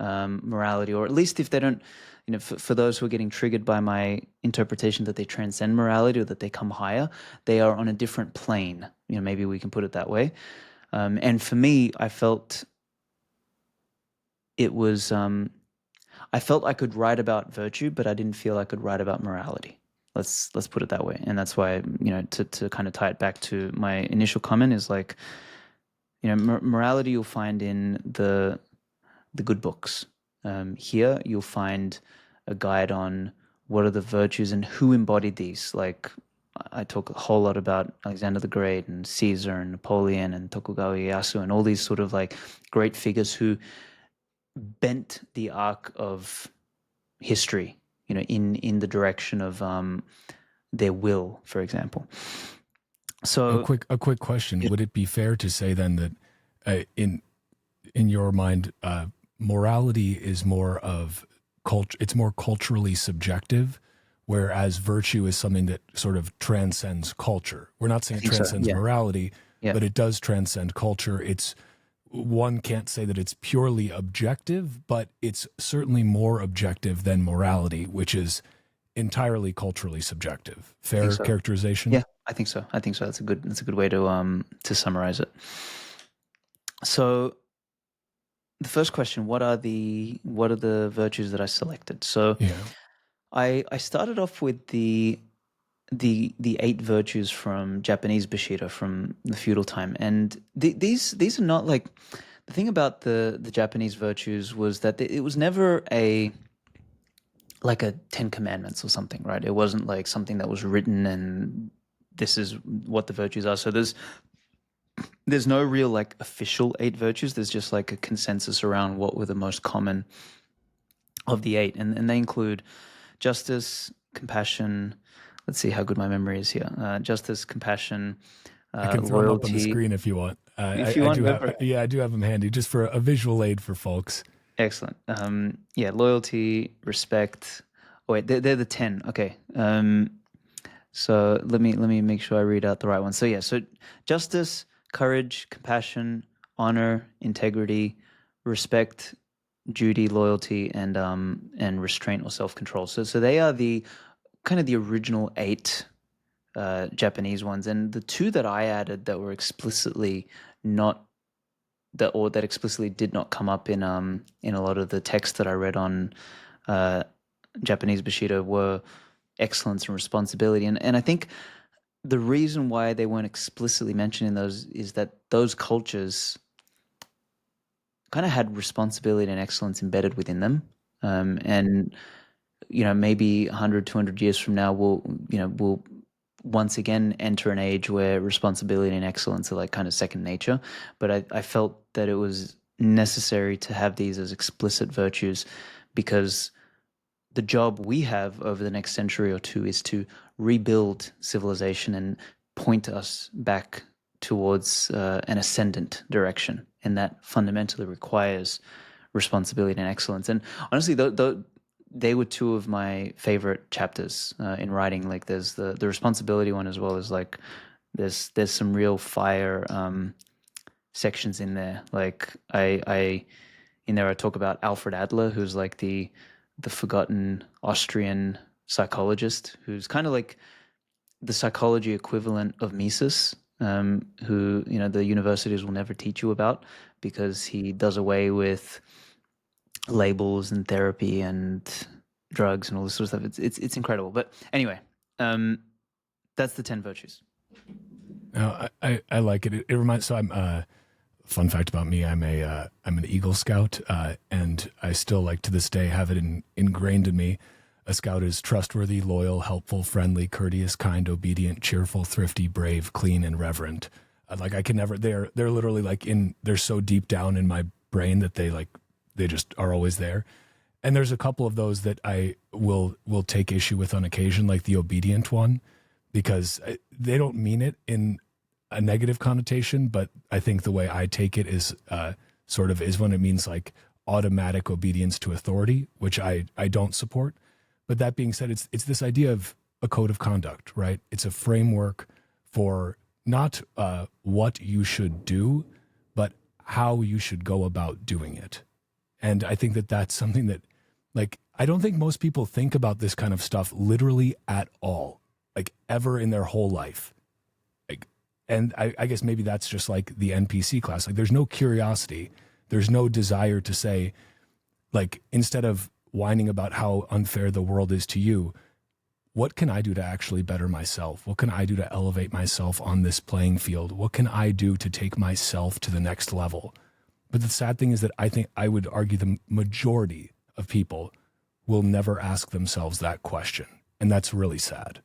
morality, or at least if they don't, for those who are getting triggered by my interpretation that they transcend morality or that they come higher, they are on a different plane. Maybe we can put it that way. And for me, I felt it was, I felt I could write about virtue, but I didn't feel I could write about morality. Let's put it that way. And that's why, to kind of tie it back to my initial comment, is like, morality you'll find in the good books. Here you'll find a guide on what are the virtues and who embodied these. Like, I talk a whole lot about Alexander the Great and Caesar and Napoleon and Tokugawa Ieyasu and all these sort of like great figures who bent the arc of history, in the direction of their will, for example. So a quick question: would it be fair to say then that in your mind, morality is more of culture? It's more culturally subjective, whereas virtue is something that sort of transcends culture. We're not saying it transcends morality, but it does transcend culture. One can't say that it's purely objective, but it's certainly more objective than morality, which is entirely culturally subjective. Fair characterization? Yeah, I think so. That's a good way to summarize it. So the first question: what are the virtues that I selected? So I started off with the 8 virtues from Japanese Bushido from the feudal time, and these are not like, the thing about the Japanese virtues was that it was never like a 10 commandments or something, right? It wasn't like something that was written and this is what the virtues are. So there's no real like official 8 virtues. There's just like a consensus around what were the most common of the 8, and they include justice, compassion. Let's see how good my memory is here. Justice, compassion, I can throw loyalty. them up on the screen if you want. I do have them handy just for a visual aid for folks. Excellent. Loyalty, respect. Oh, wait, they're the 10. Okay. So let me make sure I read out the right one. So justice, courage, compassion, honor, integrity, respect, duty, loyalty, and restraint or self-control. So they are the kind of the original 8 Japanese ones, and the 2 that I added that were explicitly not that explicitly did not come up in a lot of the texts that I read on Japanese Bushido were excellence and responsibility, and I think the reason why they weren't explicitly mentioned in those is that those cultures kind of had responsibility and excellence embedded within them, and maybe 100, 200 years from now, we'll once again enter an age where responsibility and excellence are like kind of second nature. But I felt that it was necessary to have these as explicit virtues, because the job we have over the next century or two is to rebuild civilization and point us back towards an ascendant direction, and that fundamentally requires responsibility and excellence. And honestly, they were 2 of my favorite chapters in writing. Like, there's the responsibility one, as well as like there's some real fire sections in there. Like I in there I talk about Alfred Adler, who's like the forgotten Austrian psychologist, who's kind of like the psychology equivalent of Mises, who the universities will never teach you about because he does away with labels and therapy and drugs and all this sort of stuff. It's incredible. But anyway, that's the 10 virtues. No, I like it. It reminds. So I'm. Fun fact about me: I'm an Eagle Scout, and I still, like, to this day, have it ingrained in me. A Scout is trustworthy, loyal, helpful, friendly, courteous, kind, obedient, cheerful, thrifty, brave, clean, and reverent. Like, I can never. They're literally like they're so deep down in my brain that they just are always there. And there's a couple of those that I will take issue with on occasion, like the obedient one, because they don't mean it in a negative connotation, but I think the way I take it is is when it means like automatic obedience to authority, which I don't support. But that being said, it's this idea of a code of conduct, right? It's a framework for not what you should do, but how you should go about doing it. And I think that that's something that, like, I don't think most people think about this kind of stuff literally at all, like, ever in their whole life. And I guess maybe that's just like the NPC class. Like, there's no curiosity. There's no desire to say, like, instead of whining about how unfair the world is to you, what can I do to actually better myself? What can I do to elevate myself on this playing field? What can I do to take myself to the next level? But the sad thing is that I think I would argue the majority of people will never ask themselves that question. And that's really sad.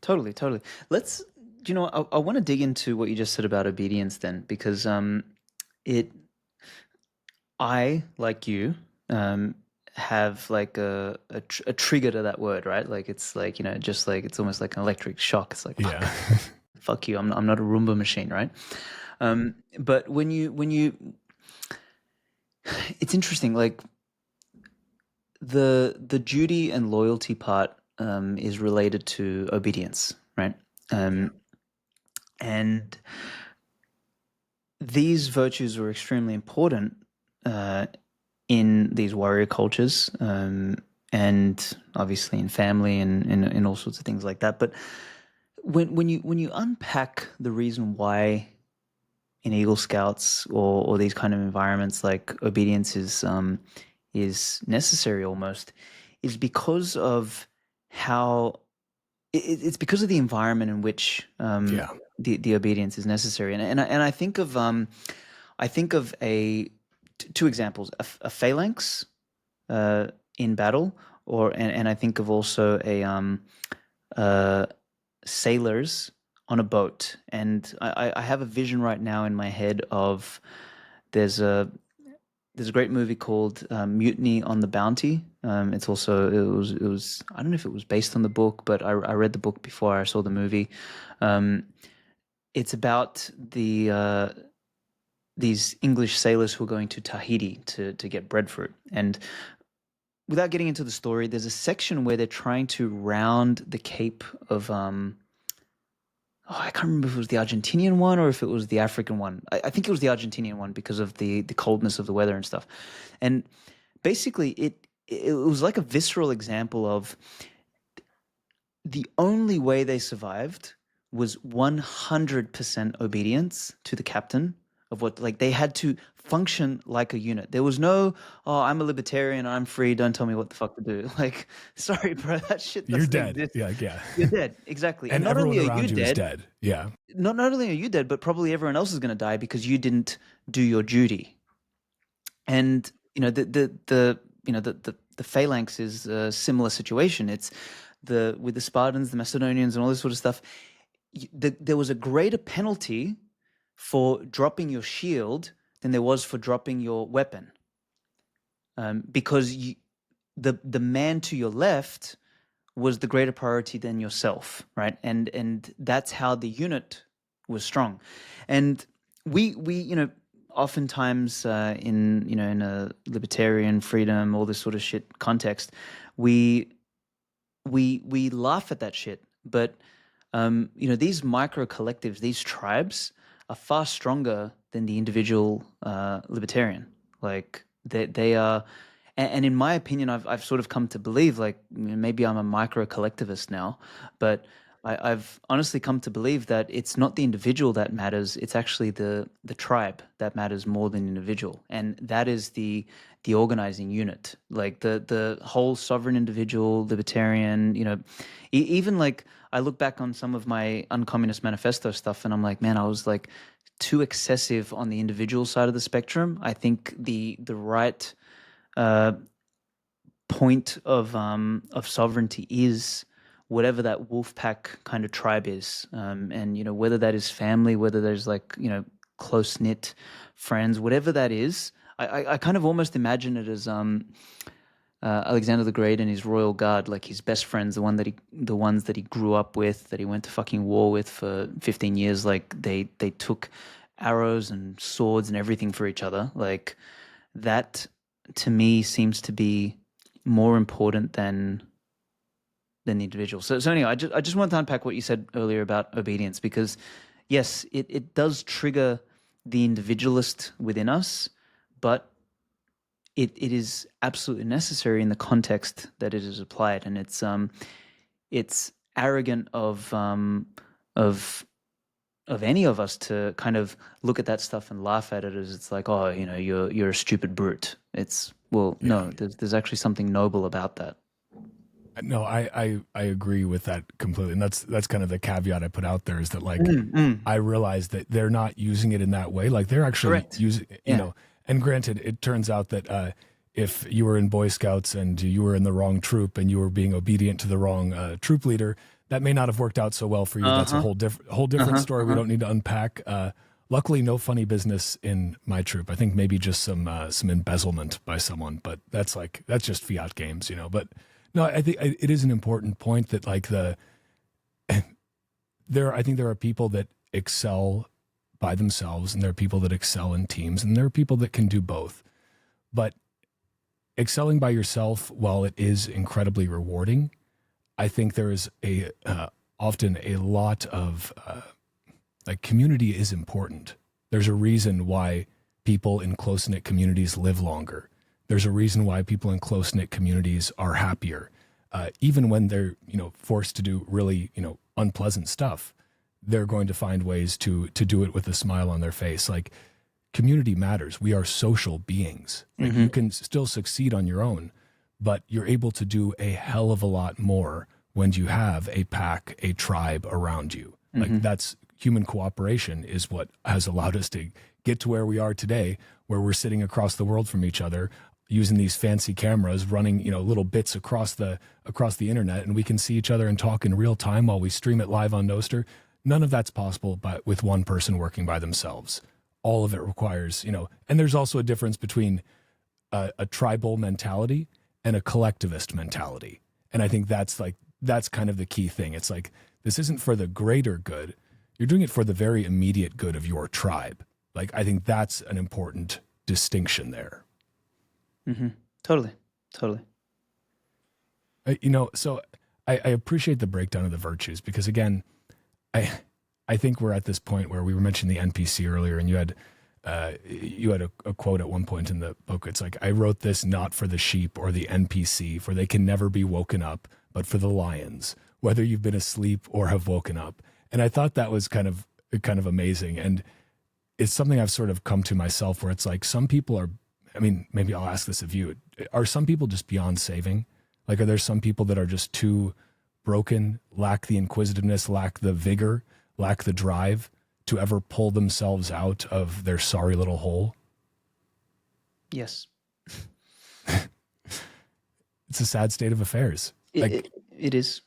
Totally. I want to dig into what you just said about obedience then, because I, like you, have like a trigger to that word, right? Like, it's like, just like, it's almost like an electric shock. It's like, Yeah. fuck you. I'm not a Roomba machine, right? But when you, it's interesting, like the duty and loyalty part is related to obedience, right? And these virtues were extremely important in these warrior cultures, and obviously in family and in all sorts of things like that. But when you unpack the reason why in Eagle Scouts or these kind of environments, like, obedience is necessary almost, is because of how it's because of the environment in which the obedience is necessary. And I think of two examples: a phalanx in battle, and I think of also sailors on a boat. And I have a vision right now in my head of there's a great movie called Mutiny on the Bounty. It was I don't know if it was based on the book, but I read the book before I saw the movie. It's about these English sailors who are going to Tahiti to get breadfruit. And without getting into the story, there's a section where they're trying to round the Cape of I can't remember if it was the Argentinian one or if it was the African one. I think it was the Argentinian one because of the coldness of the weather and stuff. And basically, it was like a visceral example of the only way they survived was 100% obedience to the captain of what, like, they had to function like a unit. There was no, oh, I'm a libertarian, I'm free, don't tell me what the fuck to do. Like, sorry, bro, that shit doesn't You're dead. exist. Yeah. You're dead, exactly. And not everyone only are around you you is dead, dead. Yeah. not only are you dead, but probably everyone else is going to die because you didn't do your duty. And the phalanx is a similar situation. It's with the Spartans, the Macedonians, and all this sort of stuff. There was a greater penalty for dropping your shield than there was for dropping your weapon, because the man to your left was the greater priority than yourself, right? And that's how the unit was strong. And we oftentimes in a libertarian freedom, all this sort of shit context, we laugh at that shit. But these micro collectives, these tribes, are far stronger than the individual libertarian. Like, they are. And in my opinion, I've sort of come to believe, like, maybe I'm a micro collectivist now, but I've honestly come to believe that it's not the individual that matters; it's actually the tribe that matters more than individual, and that is the organizing unit. Like the whole sovereign individual, libertarian, even like I look back on some of my uncommunist manifesto stuff, and I'm like, man, I was like too excessive on the individual side of the spectrum. I think the right uh, point of sovereignty is whatever that wolf pack kind of tribe is, and whether that is family, whether there's like close knit friends, whatever that is. I kind of almost imagine it as Alexander the Great and his royal guard, like his best friends, the ones that he grew up with, that he went to fucking war with for 15 years. Like they took arrows and swords and everything for each other. Like that to me seems to be more important than the individual. So anyway, I just wanted to unpack what you said earlier about obedience, because yes, it does trigger the individualist within us, but it is absolutely necessary in the context that it is applied, and it's arrogant of any of us to kind of look at that stuff and laugh at it as it's like, oh, you're a stupid brute. It's, well, Yeah. no, there's actually something noble about that. No, I agree with that completely, and that's kind of the caveat I put out there, is that like I realize that they're not using it in that way. Like they're actually Correct. using, Yeah. And granted, it turns out that if you were in Boy Scouts and you were in the wrong troop and you were being obedient to the wrong troop leader, that may not have worked out so well for you. That's a whole different story. We don't need to unpack. Luckily, no funny business in my troop. I think maybe just some embezzlement by someone, but that's just fiat games, But no, I think it is an important point that like I think there are people that excel by themselves, and there are people that excel in teams, and there are people that can do both. But excelling by yourself, while it is incredibly rewarding, I think there is often a lot of like community is important. There's a reason why people in close-knit communities live longer. There's a reason why people in close-knit communities are happier. Even when they're, forced to do really, unpleasant stuff, they're going to find ways to do it with a smile on their face. Like community matters. We are social beings. Like you can still succeed on your own, but you're able to do a hell of a lot more when you have a pack, a tribe around you. Like that's human cooperation is what has allowed us to get to where we are today, where we're sitting across the world from each other, using these fancy cameras, running little bits across the internet, and we can see each other and talk in real time while we stream it live on Nostr. None of that's possible with one person working by themselves. All of it requires, and there's also a difference between a tribal mentality and a collectivist mentality. And I think that's kind of the key thing. It's like, this isn't for the greater good. You're doing it for the very immediate good of your tribe. Like, I think that's an important distinction there. Totally. So I appreciate the breakdown of the virtues, because again, I think we're at this point where we were mentioning the NPC earlier, and you had a quote at one point in the book. It's like, I wrote this not for the sheep or the NPC, for they can never be woken up, but for the lions, whether you've been asleep or have woken up. And I thought that was kind of amazing. And it's something I've sort of come to myself, where it's like, some people are, I mean, maybe I'll ask this of you. Are some people just beyond saving? Like, are there some people that are just too broken, lack the inquisitiveness, lack the vigor, lack the drive to ever pull themselves out of their sorry little hole? Yes. It's a sad state of affairs. It is.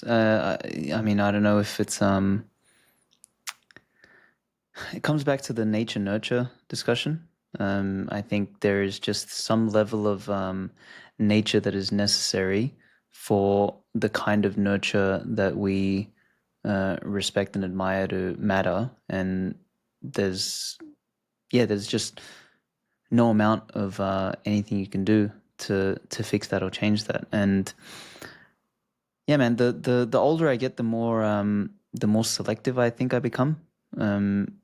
I mean, I don't know if it's it comes back to the nature nurture discussion. I think there is just some level of nature that is necessary for the kind of nurture that we respect and admire to matter. And there's just no amount of anything you can do to fix that or change that. And yeah, man, the older I get, the more selective I think I become,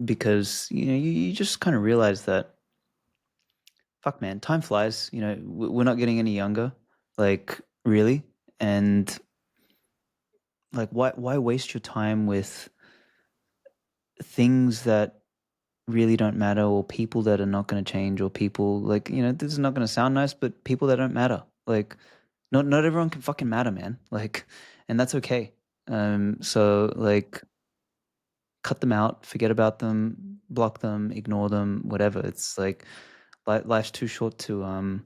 because you just kind of realize that, fuck, man, time flies. We're not getting any younger, like, really. And like why waste your time with things that really don't matter, or people that are not going to change, or people like, this is not going to sound nice, but people that don't matter. Like, not everyone can fucking matter, man. Like, and that's okay. So like, cut them out, forget about them, block them, ignore them, whatever. It's like life's too short to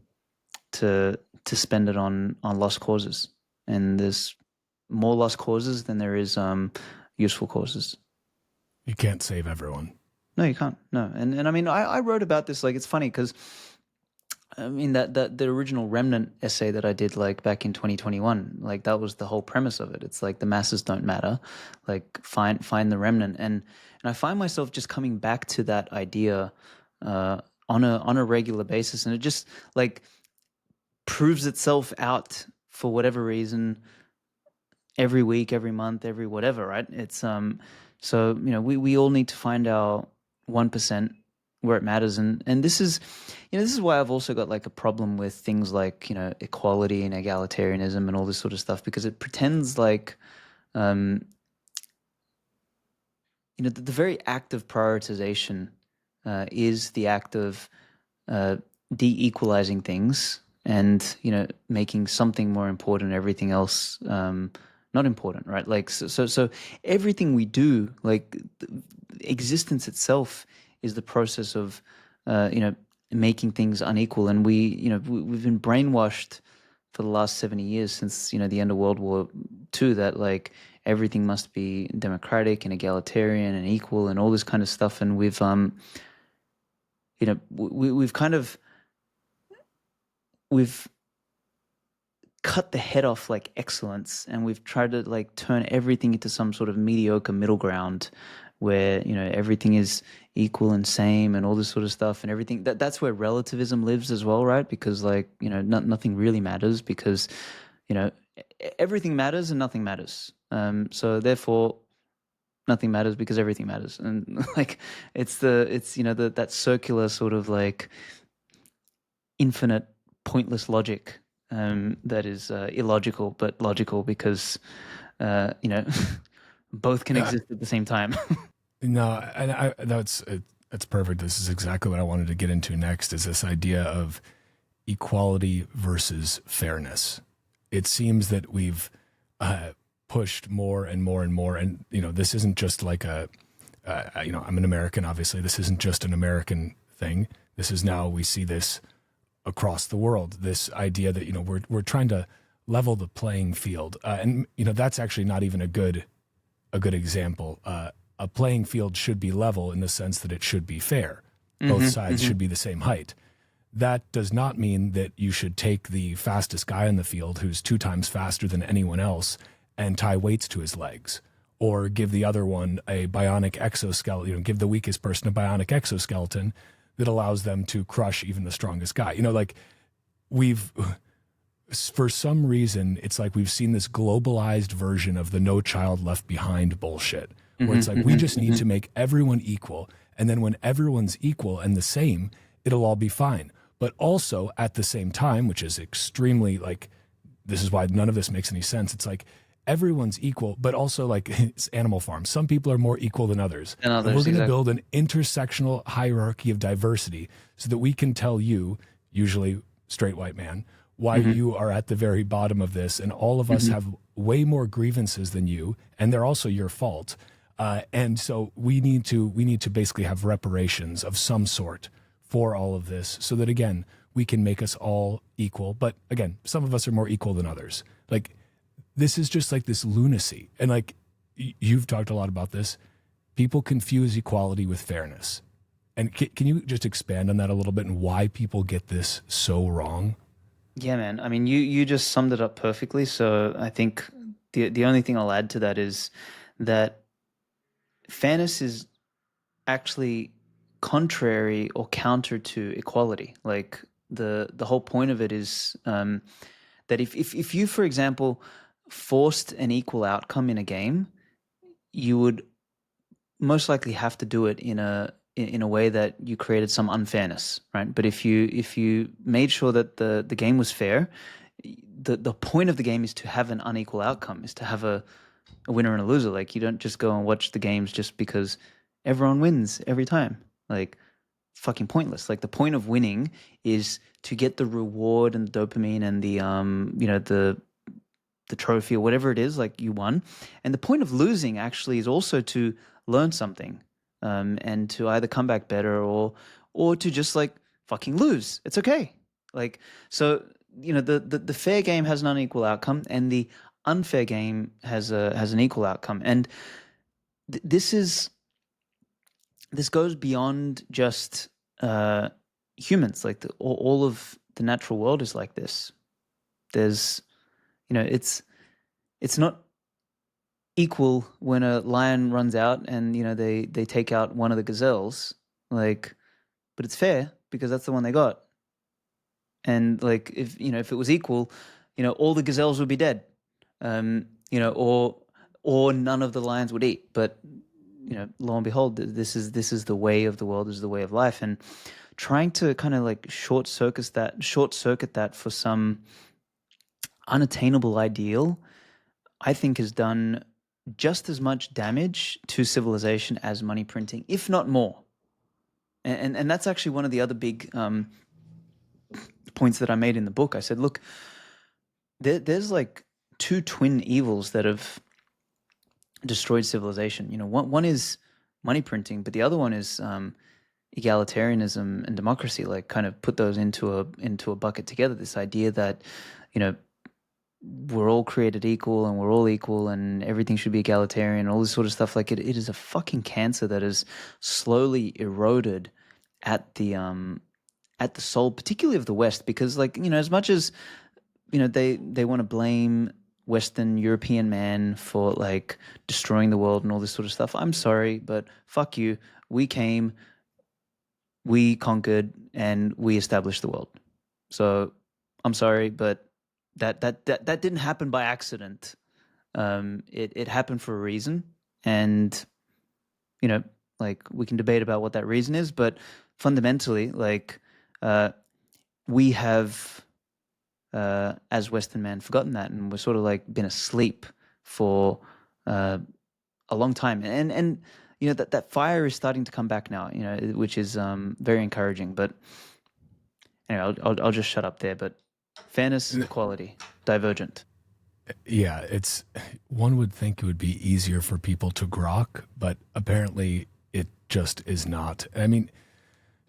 spend it on lost causes, and there's more lost causes than there is useful causes. You can't save everyone. No, you can't. No, and I mean, I wrote about this. Like, it's funny because I mean that the original Remnant essay that I did like back in 2021, like that was the whole premise of it. It's like the masses don't matter, like find the remnant, and I find myself just coming back to that idea on a regular basis, and it just like proves itself out for whatever reason every week, every month, every whatever, right? It's so we all need to find our 1% where it matters, and this is this is why I've also got like a problem with things like equality and egalitarianism and all this sort of stuff, because it pretends like um the very act of prioritization is the act of uh, de-equalizing things, and making something more important, everything else not important, right? Like so everything we do, like existence itself, is the process of making things unequal, and we've been brainwashed for the last 70 years, since the end of World War II, that like everything must be democratic and egalitarian and equal and all this kind of stuff, and we've kind of we've cut the head off like excellence, and we've tried to like turn everything into some sort of mediocre middle ground where everything is equal and same and all this sort of stuff, and everything that's where relativism lives as well, right? Because like nothing really matters, because everything matters and nothing matters, so therefore nothing matters because everything matters, and like it's that circular sort of like infinite pointless logic that is illogical but logical, because both can Uh, exist at the same time. no, and that's perfect. This is exactly what I wanted to get into next, is this idea of equality versus fairness. It seems that we've pushed more and more and more, and this isn't just like I'm an American, obviously. This isn't just an American thing. This is now, we see this across the world. This idea that we're trying to level the playing field, and that's actually not even a good example. A playing field should be level in the sense that it should be fair. Both sides should be the same height. That does not mean that you should take the fastest guy in the field, who's 2 times faster than anyone else, and tie weights to his legs, or give the other one a bionic exoskeleton. Give the weakest person a bionic exoskeleton that allows them to crush even the strongest guy. Like we've, for some reason, it's like we've seen this globalized version of the No Child Left Behind bullshit, where it's like we just need to make everyone equal, and then when everyone's equal and the same, it'll all be fine. But also at the same time, which is extremely like, this is why none of this makes any sense. It's like everyone's equal, but also like it's Animal Farm. Some people are more equal than others. And And others, we're going to exactly. build an intersectional hierarchy of diversity so that we can tell you, usually straight white man, why you are at the very bottom of this. And all of us have way more grievances than you, and they're also your fault. And so we need to basically have reparations of some sort for all of this, so that again, we can make us all equal. But again, some of us are more equal than others. Like, this is just like this lunacy. And like, you've talked a lot about this. People confuse equality with fairness. And can you just expand on that a little bit, and why people get this so wrong? Yeah, man. I mean, you just summed it up perfectly. So I think the only thing I'll add to that is that fairness is actually contrary or counter to equality. Like the whole point of it is that if you, for example, forced an equal outcome in a game, you would most likely have to do it in a way that you created some unfairness, right? But if you made sure that the game was fair, the point of the game is to have an unequal outcome, is to have a a winner and a loser. Like, you don't just go and watch the games just because everyone wins every time. Like, fucking pointless. Like, the point of winning is to get the reward and the dopamine and the the trophy or whatever it is, like you won. And the point of losing actually is also to learn something, and to either come back better or to just like fucking lose. It's okay. Like, so, the fair game has an unequal outcome, and the unfair game has an equal outcome. And this goes beyond just humans. Like, all of the natural world is like this. There's, it's not equal when a lion runs out and they take out one of the gazelles, like, but it's fair because that's the one they got. And like, if it was equal, all the gazelles would be dead, or none of the lions would eat. But lo and behold, this is the way of the world, this is the way of life. And trying to kind of like short circuit that for some unattainable ideal, I think has done just as much damage to civilization as money printing, if not more. And that's actually one of the other big points that I made in the book. I said, look, there's like two twin evils that have destroyed civilization. One is money printing, but the other one is egalitarianism and democracy. Like, kind of put those into a bucket together. This idea that we're all created equal and we're all equal and everything should be egalitarian, all this sort of stuff. Like, it is a fucking cancer that has slowly eroded at the soul, particularly of the West, because, like, as much as they want to blame Western European man for like destroying the world and all this sort of stuff. I'm sorry, but fuck you. We came, we conquered, and we established the world. So I'm sorry, but that didn't happen by accident. It happened for a reason, and like, we can debate about what that reason is, but fundamentally, like, we have, as Western man, forgotten that, and we're sort of like been asleep for a long time. And that fire is starting to come back now, which is very encouraging. But anyway, I'll just shut up there. But fairness, equality, divergent. Yeah, one would think it would be easier for people to grok, but apparently it just is not. I mean,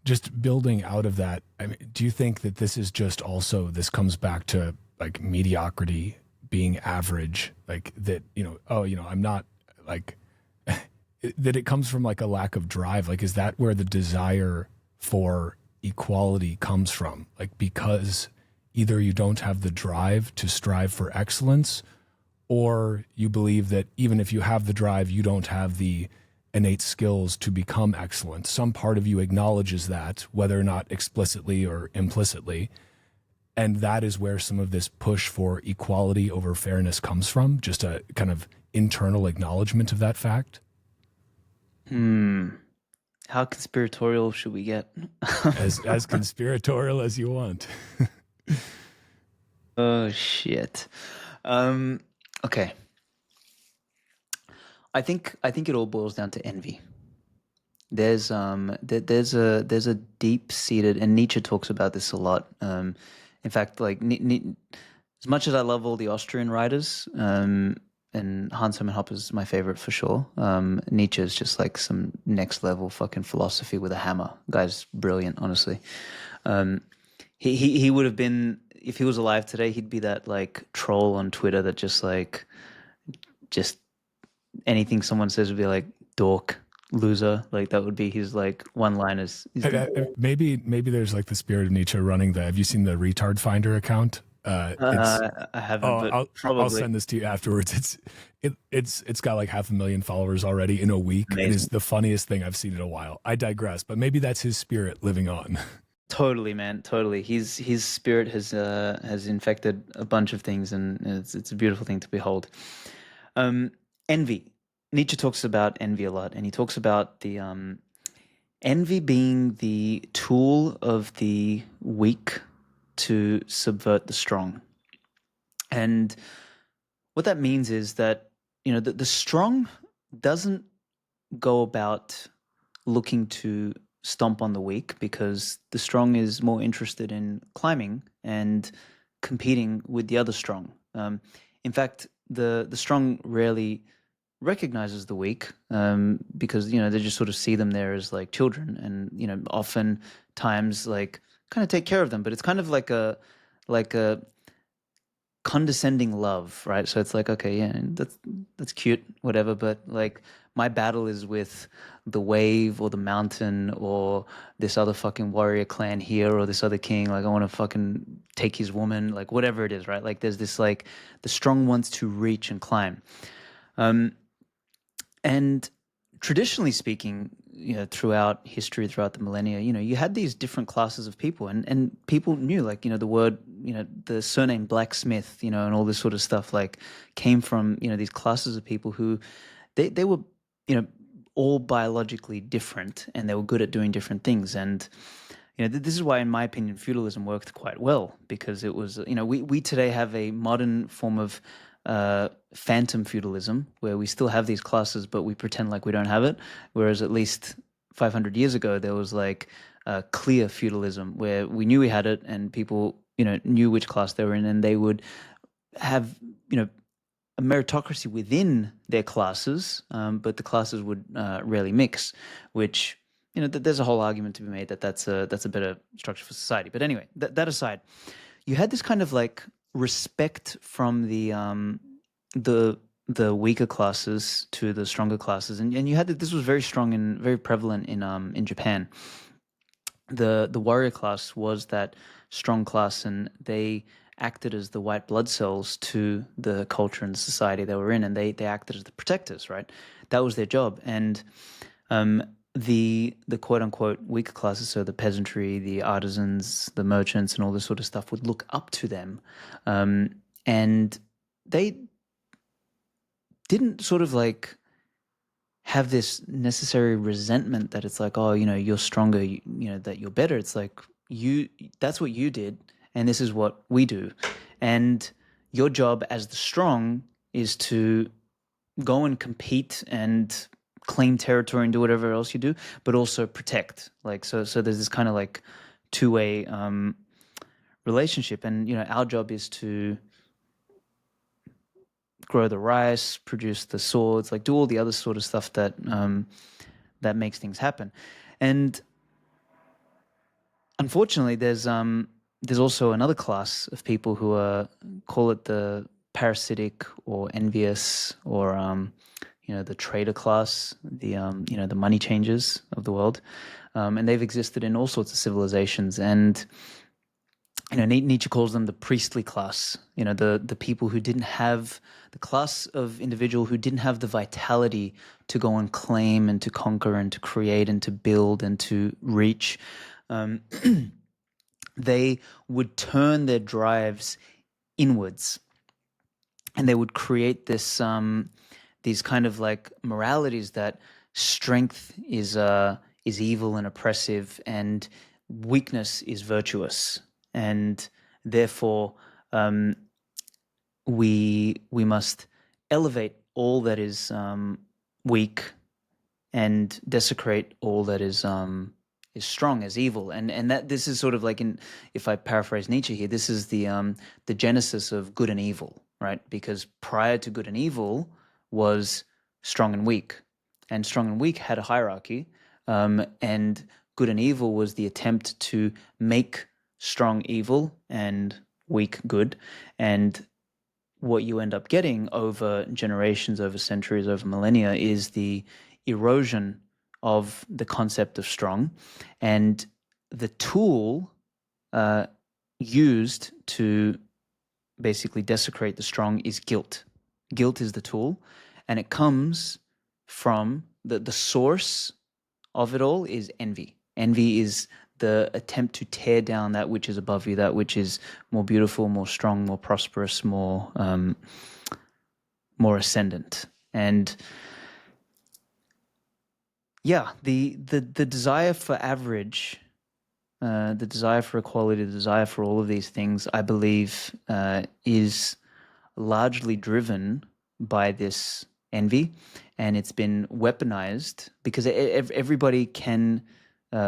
just building out of that, I mean, do you think that this comes back to like mediocrity, being average, like that, I'm not like, that it comes from like a lack of drive? Like, is that where the desire for equality comes from? Like, because either you don't have the drive to strive for excellence, or you believe that even if you have the drive, you don't have the innate skills to become excellent. Some part of you acknowledges that, whether or not explicitly or implicitly. And that is where some of this push for equality over fairness comes from, just a kind of internal acknowledgement of that fact. How conspiratorial should we get? as conspiratorial as you want. Oh shit. Okay. I think it all boils down to envy. There's a deep seated, and Nietzsche talks about this a lot. In fact, like, as much as I love all the Austrian writers, and Hans Hermann Hoppe is my favorite for sure. Nietzsche is just like some next level fucking philosophy with a hammer. Guy's brilliant, honestly. He would have been, if he was alive today, he'd be that like troll on Twitter that just anything someone says would be like, dork, loser. Like, that would be his like one-liners. Maybe there's like the spirit of Nietzsche running have you seen the Retard Finder account? I haven't, but probably. I'll send this to you afterwards. It's got like 500,000 followers already in a week. Amazing. It is the funniest thing I've seen in a while. I digress, but maybe that's his spirit living on. Totally, man. Totally. His spirit has infected a bunch of things, and it's a beautiful thing to behold. Envy. Nietzsche talks about envy a lot, and he talks about the envy being the tool of the weak to subvert the strong. And what that means is that the strong doesn't go about looking to stomp on the weak, because the strong is more interested in climbing and competing with the other strong. In fact, the strong rarely recognizes the weak, because they just sort of see them there as like children, and often times like kind of take care of them, but it's kind of like a condescending love, right? So it's like, okay, yeah, that's cute, whatever, but like my battle is with the wave or the mountain or this other fucking warrior clan here or this other king. Like I want to fucking take his woman, like whatever it is, right? Like there's this like the strong wants to reach and climb. And traditionally speaking, throughout history, throughout the millennia, you had these different classes of people, and people knew, like, the word, the surname blacksmith, and all this sort of stuff, like, came from, these classes of people who they were, all biologically different, and they were good at doing different things. And this is why, in my opinion, feudalism worked quite well, because it was, we today have a modern form of phantom feudalism where we still have these classes, but we pretend like we don't have it. Whereas at least 500 years ago, there was like clear feudalism where we knew we had it, and people, knew which class they were in, and they would have, a meritocracy within their classes, but the classes would rarely mix, which there's a whole argument to be made that that's a better structure for society. But anyway, that aside, you had this kind of like respect from the weaker classes to the stronger classes, and you had that. This was very strong and very prevalent in Japan. The warrior class was that strong class, and they acted as the white blood cells to the culture and the society they were in, and they acted as the protectors, right? That was their job. And the quote unquote weaker classes, so the peasantry, the artisans, the merchants, and all this sort of stuff, would look up to them, and they didn't sort of like have this necessary resentment that it's like, oh, you're stronger, that you're better. It's like, that's what you did, and this is what we do. And your job as the strong is to go and compete and claim territory and do whatever else you do, but also protect. Like, so there's this kind of like two-way relationship. And, our job is to grow the rice, produce the swords, like do all the other sort of stuff that that makes things happen. And unfortunately, there's also another class of people who call it the parasitic or envious, or the trader class, the the money changers of the world, and they've existed in all sorts of civilizations. And Nietzsche calls them the priestly class, the people who didn't have, the class of individual who didn't have the vitality to go and claim and to conquer and to create and to build and to reach. They would turn their drives inwards, and they would create this these kind of like moralities that strength is evil and oppressive, and weakness is virtuous, and therefore we must elevate all that is weak and desecrate all that is strong as evil. And that this is sort of like, in, if I paraphrase Nietzsche here, this is the genesis of good and evil, right? Because prior to good and evil was strong and weak, and strong and weak had a hierarchy, and good and evil was the attempt to make strong evil and weak good. And what you end up getting over generations, over centuries, over millennia is the erosion of the concept of strong, and the tool used to basically desecrate the strong is guilt. Guilt is the tool, and it comes from the source of it all is envy. Envy is the attempt to tear down that which is above you, that which is more beautiful, more strong, more prosperous, more ascendant. And yeah, the desire for average, the desire for equality, the desire for all of these things, I believe, is largely driven by this envy, and it's been weaponized because everybody can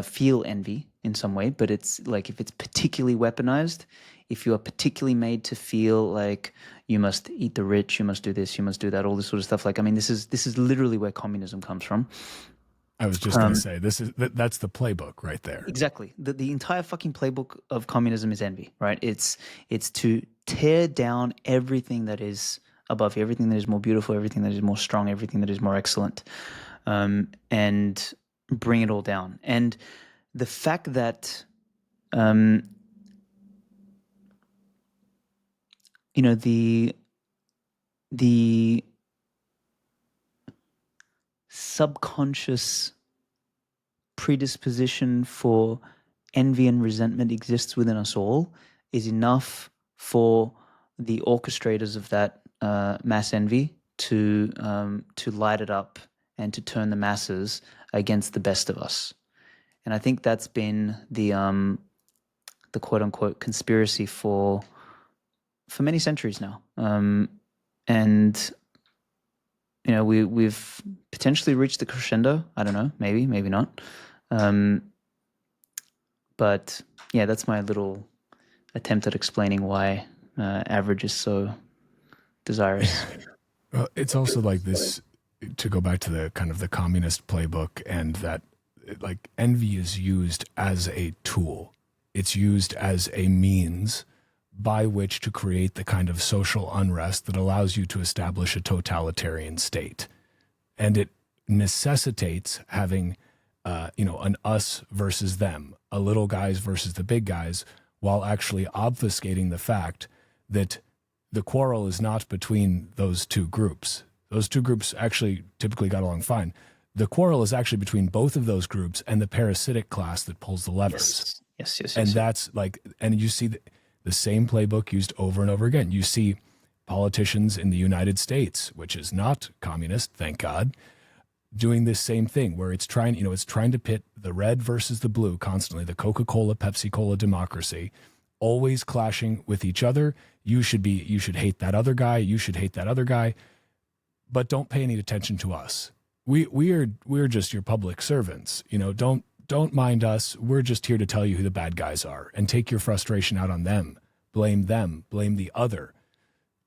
feel envy in some way, but it's like if it's particularly weaponized, if you are particularly made to feel like you must eat the rich, you must do this, you must do that, all this sort of stuff. Like, I mean, this is literally where communism comes from. I was just going to say that's the playbook right there. Exactly. The entire fucking playbook of communism is envy, right? It's to tear down everything that is above you, everything that is more beautiful, everything that is more strong, everything that is more excellent, and bring it all down. And the fact that, the subconscious predisposition for envy and resentment exists within us all is enough for the orchestrators of that mass envy to light it up and to turn the masses against the best of us. And I think that's been the quote unquote conspiracy for many centuries now. And we've potentially reached the crescendo. I don't know, maybe not. But yeah, that's my little attempt at explaining why average is so desirous. Well, it's also like this, to go back to the kind of the communist playbook, and that like envy is used as a tool. It's used as a means by which to create the kind of social unrest that allows you to establish a totalitarian state. And it necessitates having an us versus them, a little guys versus the big guys, while actually obfuscating the fact that the quarrel is not between those two groups. Those two groups actually typically got along fine. The quarrel is actually between both of those groups and the parasitic class that pulls the levers. Yes. And that's like, and you see the same playbook used over and over again. You see politicians in the United States, which is not communist, thank God, doing this same thing where it's trying to pit the red versus the blue constantly, the Coca-Cola, Pepsi-Cola democracy, always clashing with each other. You should hate that other guy. You should hate that other guy, but don't pay any attention to us. We're just your public servants. Don't mind us. We're just here to tell you who the bad guys are and take your frustration out on them. Blame the other.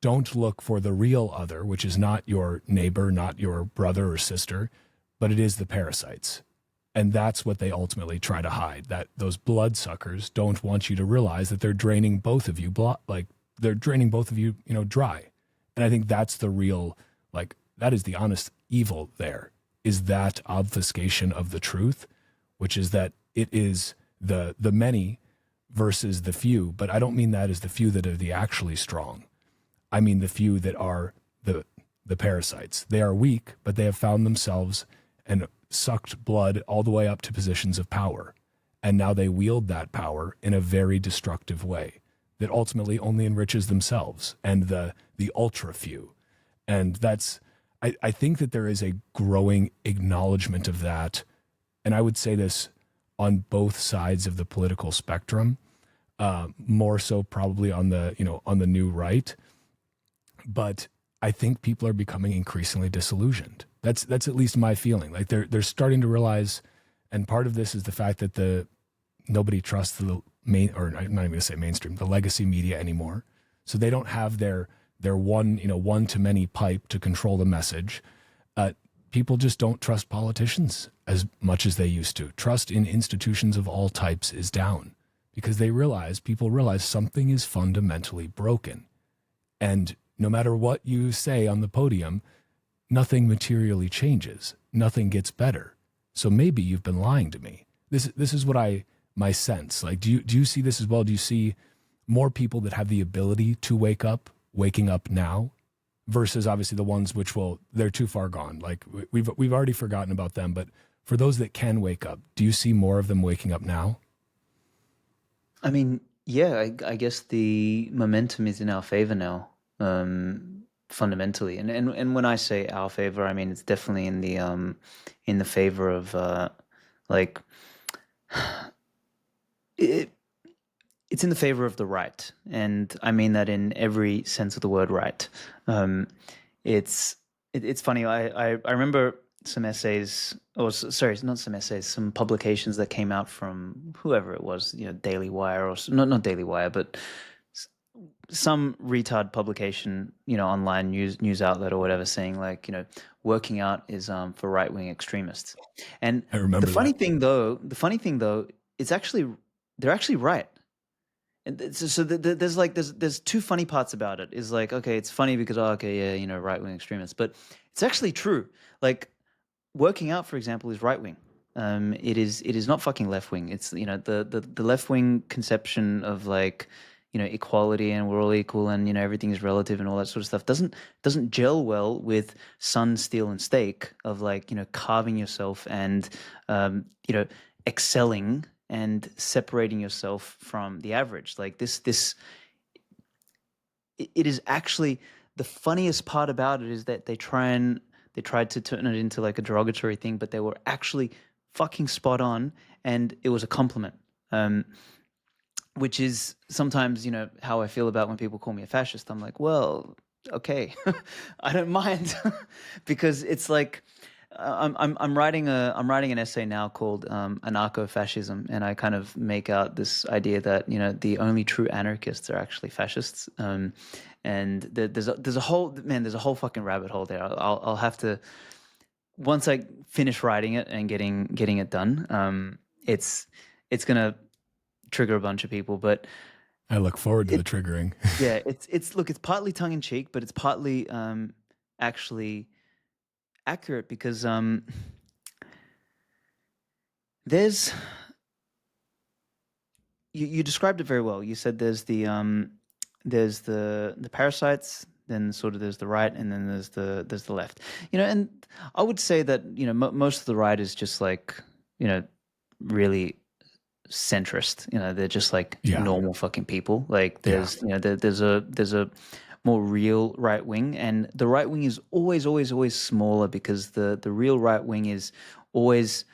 Don't look for the real other, which is not your neighbor, not your brother or sister, but it is the parasites. And that's what they ultimately try to hide, that those bloodsuckers don't want you to realize that they're draining both of you, dry. And I think that's the real, that is the honest evil there, is that obfuscation of the truth, which is that it is the many versus the few. But I don't mean that as the few that are the actually strong. I mean the few that are the parasites. They are weak, but they have found themselves and sucked blood all the way up to positions of power. And now they wield that power in a very destructive way that ultimately only enriches themselves and the ultra few. And I think that there is a growing acknowledgement of that. And I would say this on both sides of the political spectrum, more so probably on the new right. But I think people are becoming increasingly disillusioned. That's at least my feeling. Like they're starting to realize, and part of this is the fact that nobody trusts the I'm not even gonna say mainstream, the legacy media anymore. So they don't have their one to many pipe to control the message. People just don't trust politicians as much as they used to. Trust in institutions of all types is down because people realize something is fundamentally broken. And no matter what you say on the podium, nothing materially changes. Nothing gets better. So maybe you've been lying to me. This is what my sense. Like, do you see this as well? Do you see more people that have the ability to waking up now, versus obviously the ones they're too far gone. Like we've already forgotten about them, but for those that can wake up, do you see more of them waking up now? I mean, yeah, I guess the momentum is in our favor now, fundamentally. And when I say our favor, I mean it's definitely in the favor of it's in the favor of the right, and I mean that in every sense of the word right. it's funny. I remember some essays, or sorry, not some essays, some publications that came out from whoever it was, Daily Wire, or not Daily Wire, but some retard publication, online news outlet or whatever, saying like, working out is for right wing extremists. And I remember the funny that. thing though, it's actually they're actually right. And there's two funny parts about it. Is like, okay, it's funny because, oh, okay, yeah, right wing extremists, but it's actually true. Like, working out, for example, is right wing. It is not fucking left wing. It's, the left wing conception of like, equality and we're all equal and everything is relative and all that sort of stuff doesn't gel well with sun, steel, and steak of like, carving yourself and excelling and separating yourself from the average. Like this it is actually, the funniest part about it is that they tried to turn it into like a derogatory thing, but they were actually fucking spot on, and it was a compliment. Which is sometimes, how I feel about when people call me a fascist. I'm like, well, okay, I don't mind, because it's like, I'm writing an essay now called anarcho-fascism, and I kind of make out this idea that the only true anarchists are actually fascists, and there's a whole fucking rabbit hole there. I'll have to, once I finish writing it and getting it done, it's gonna trigger a bunch of people, but I look forward to the triggering. yeah, it's partly tongue in cheek, but it's partly actually accurate, because there's you described it very well. You said there's the parasites, then sort of there's the right, and then there's the left. And I would say that most of the right is just like really centrist. They're just like normal fucking people. Like there's there's a more real right wing, and the right wing is always smaller, because the real right wing is always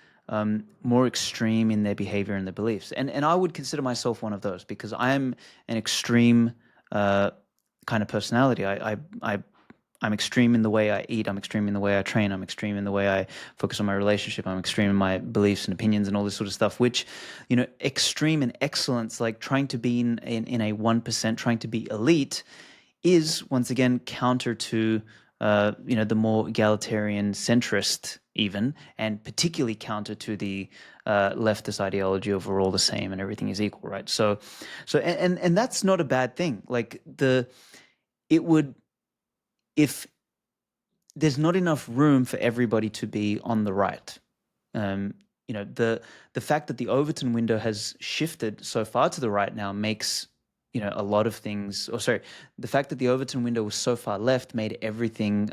more extreme in their behavior and their beliefs. And I would consider myself one of those, because I am an extreme kind of personality. I'm extreme in the way I eat. I'm extreme in the way I train. I'm extreme in the way I focus on my relationship. I'm extreme in my beliefs and opinions and all this sort of stuff, which, extreme in excellence, like trying to be in a 1%, trying to be elite, is once again counter to, the more egalitarian centrist even, and particularly counter to the leftist ideology of we're all the same and everything is equal, right? And that's not a bad thing. Like it would, if there's not enough room for everybody to be on the right. The fact that the Overton window has shifted so far to the right now makes, a lot of things, the fact that the Overton window was so far left made everything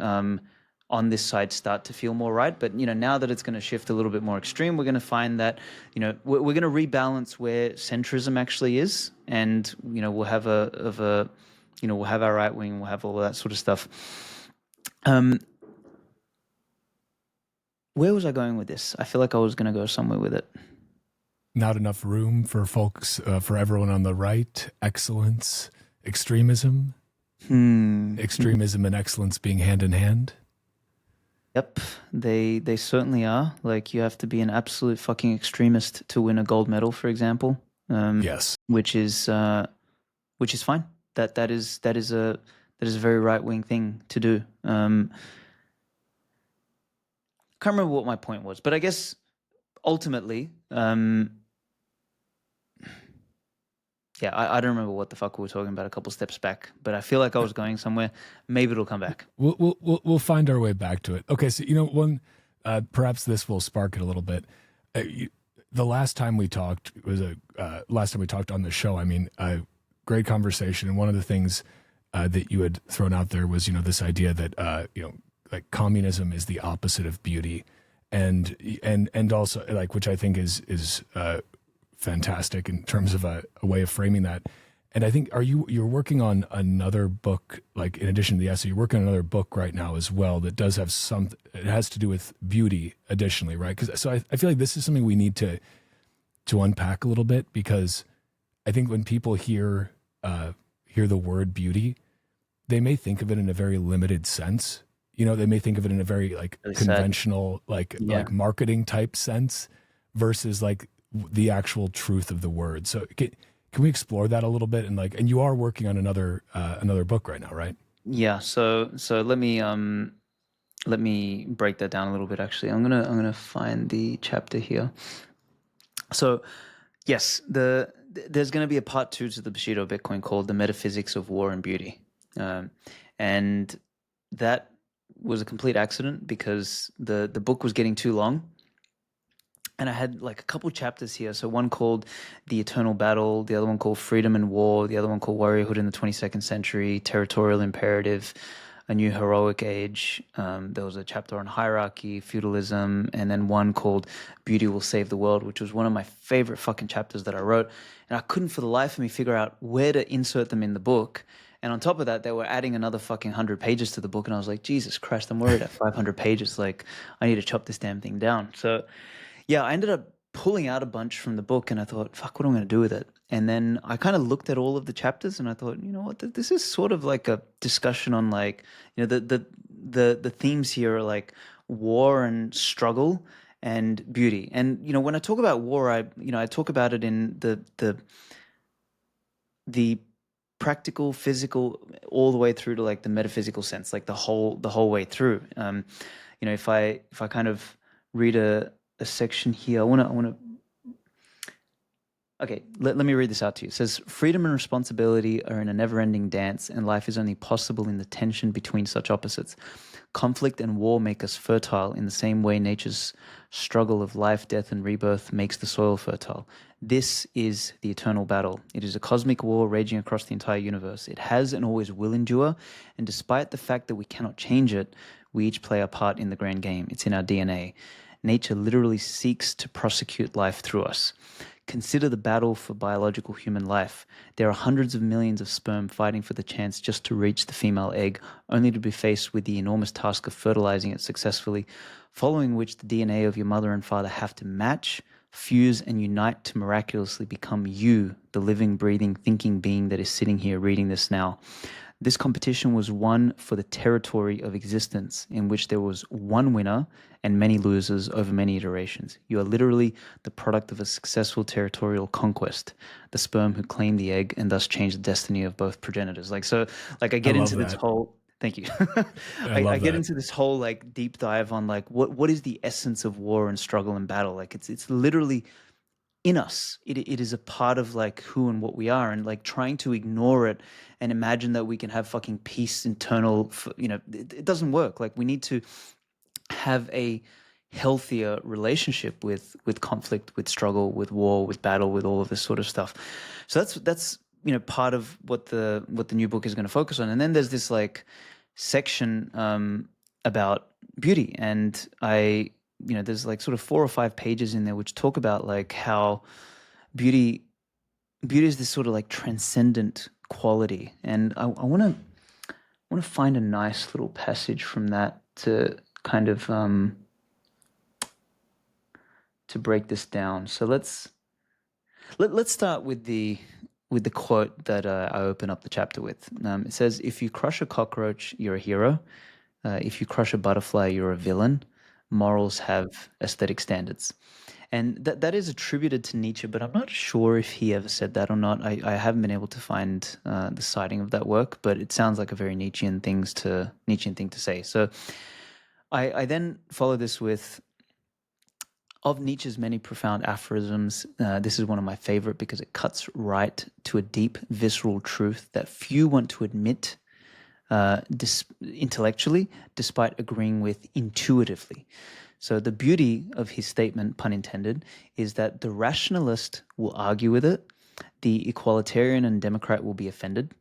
on this side start to feel more right. But, now that it's going to shift a little bit more extreme, we're going to find that, we're going to rebalance where centrism actually is. And, we'll have we'll have our right wing, we'll have all of that sort of stuff. Where was I going with this? I feel like I was going to go somewhere with it. Not enough room for folks, for everyone on the right. Excellence, extremism. Extremism and excellence being hand in hand. Yep, they certainly are. Like, you have to be an absolute fucking extremist to win a gold medal, for example. Yes, which is fine. That is a very right wing thing to do. Can't remember what my point was, but I guess ultimately, I don't remember what the fuck we were talking about a couple steps back, but I feel like I was going somewhere. Maybe it'll come back. We'll find our way back to it. Okay, so one, perhaps this will spark it a little bit. The last time we talked was last time we talked on the show. I mean, great conversation, and one of the things that you had thrown out there was this idea that like communism is the opposite of beauty, and also like, which I think is fantastic in terms of a way of framing that. And I think you're working on another book, like in addition to the essay, you're working on another book right now as well that does have it has to do with beauty additionally, right? So I feel like this is something we need to unpack a little bit, because I think when people hear the word beauty, they may think of it in a very limited sense. You know, they may think of it in a very like Really sad. conventional, Yeah. like marketing type sense versus like the actual truth of the word. So can we explore that a little bit? And you are working on another book right now, right? Yeah. So let me break that down a little bit. Actually, I'm gonna find the chapter here. So yes, there's going to be a part two to the Bushido of Bitcoin called "The Metaphysics of War and Beauty," um, and that was a complete accident because the book was getting too long, and I had like a couple chapters here. So one called "The Eternal Battle," the other one called "Freedom and War," the other one called "Warriorhood in the 22nd Century," "Territorial Imperative," "A New Heroic Age." There was a chapter on hierarchy, feudalism, and then one called "Beauty Will Save the World," which was one of my favorite fucking chapters that I wrote. And I couldn't for the life of me figure out where to insert them in the book. And on top of that, they were adding another fucking 100 pages to the book. And I was like, Jesus Christ, I'm worried at 500 pages. Like, I need to chop this damn thing down. So yeah, I ended up pulling out a bunch from the book and I thought, fuck, what am I going to do with it? And then I kind of looked at all of the chapters and I thought, you know what, this is sort of like a discussion on like, you know, the themes here are like war and struggle and beauty. And, you know, when I talk about war, I talk about it in the practical, physical, all the way through to like the metaphysical sense, like the whole way through. You know, if I kind of read a section here, I wanna. Okay, let me read this out to you. It says, freedom and responsibility are in a never-ending dance, and life is only possible in the tension between such opposites. Conflict and war make us fertile in the same way nature's struggle of life, death, and rebirth makes the soil fertile. This is the eternal battle. It is a cosmic war raging across the entire universe. It has and always will endure, and despite the fact that we cannot change it, we each play our part in the grand game. It's in our DNA. Nature literally seeks to prosecute life through us. Consider the battle for biological human life. There are hundreds of millions of sperm fighting for the chance just to reach the female egg, only to be faced with the enormous task of fertilizing it successfully, following which the DNA of your mother and father have to match, fuse, and unite to miraculously become you, the living, breathing, thinking being that is sitting here reading this now. This competition was won for the territory of existence, in which there was one winner and many losers over many iterations. You are literally the product of a successful territorial conquest, the sperm who claimed the egg and thus changed the destiny of both progenitors. Like I I get love into this that. whole. Thank you. I I love get that. into this whole like deep dive on like what is the essence of war and struggle and battle. Like it's literally in us. It is a part of like who and what we are, and like trying to ignore it and imagine that we can have fucking peace internal, it doesn't work. Like we need to have a healthier relationship with conflict, with struggle, with war, with battle, with all of this sort of stuff. So that's part of what the new book is going to focus on. And then there's this like section about beauty, and there's like sort of 4 or 5 pages in there which talk about like how beauty beauty is this sort of like transcendent quality. And I want to find a nice little passage from that to kind of to break this down. So let's start with the quote that I open up the chapter with. It says, "If you crush a cockroach, you're a hero. If you crush a butterfly, you're a villain. Morals have aesthetic standards." And that is attributed to Nietzsche, but I'm not sure if he ever said that or not. I haven't been able to find the citing of that work, but it sounds like a very Nietzschean thing to say. So I then follow this with, of Nietzsche's many profound aphorisms, this is one of my favorite because it cuts right to a deep, visceral truth that few want to admit intellectually, despite agreeing with intuitively. So the beauty of his statement, pun intended, is that the rationalist will argue with it, the equalitarian and democrat will be offended,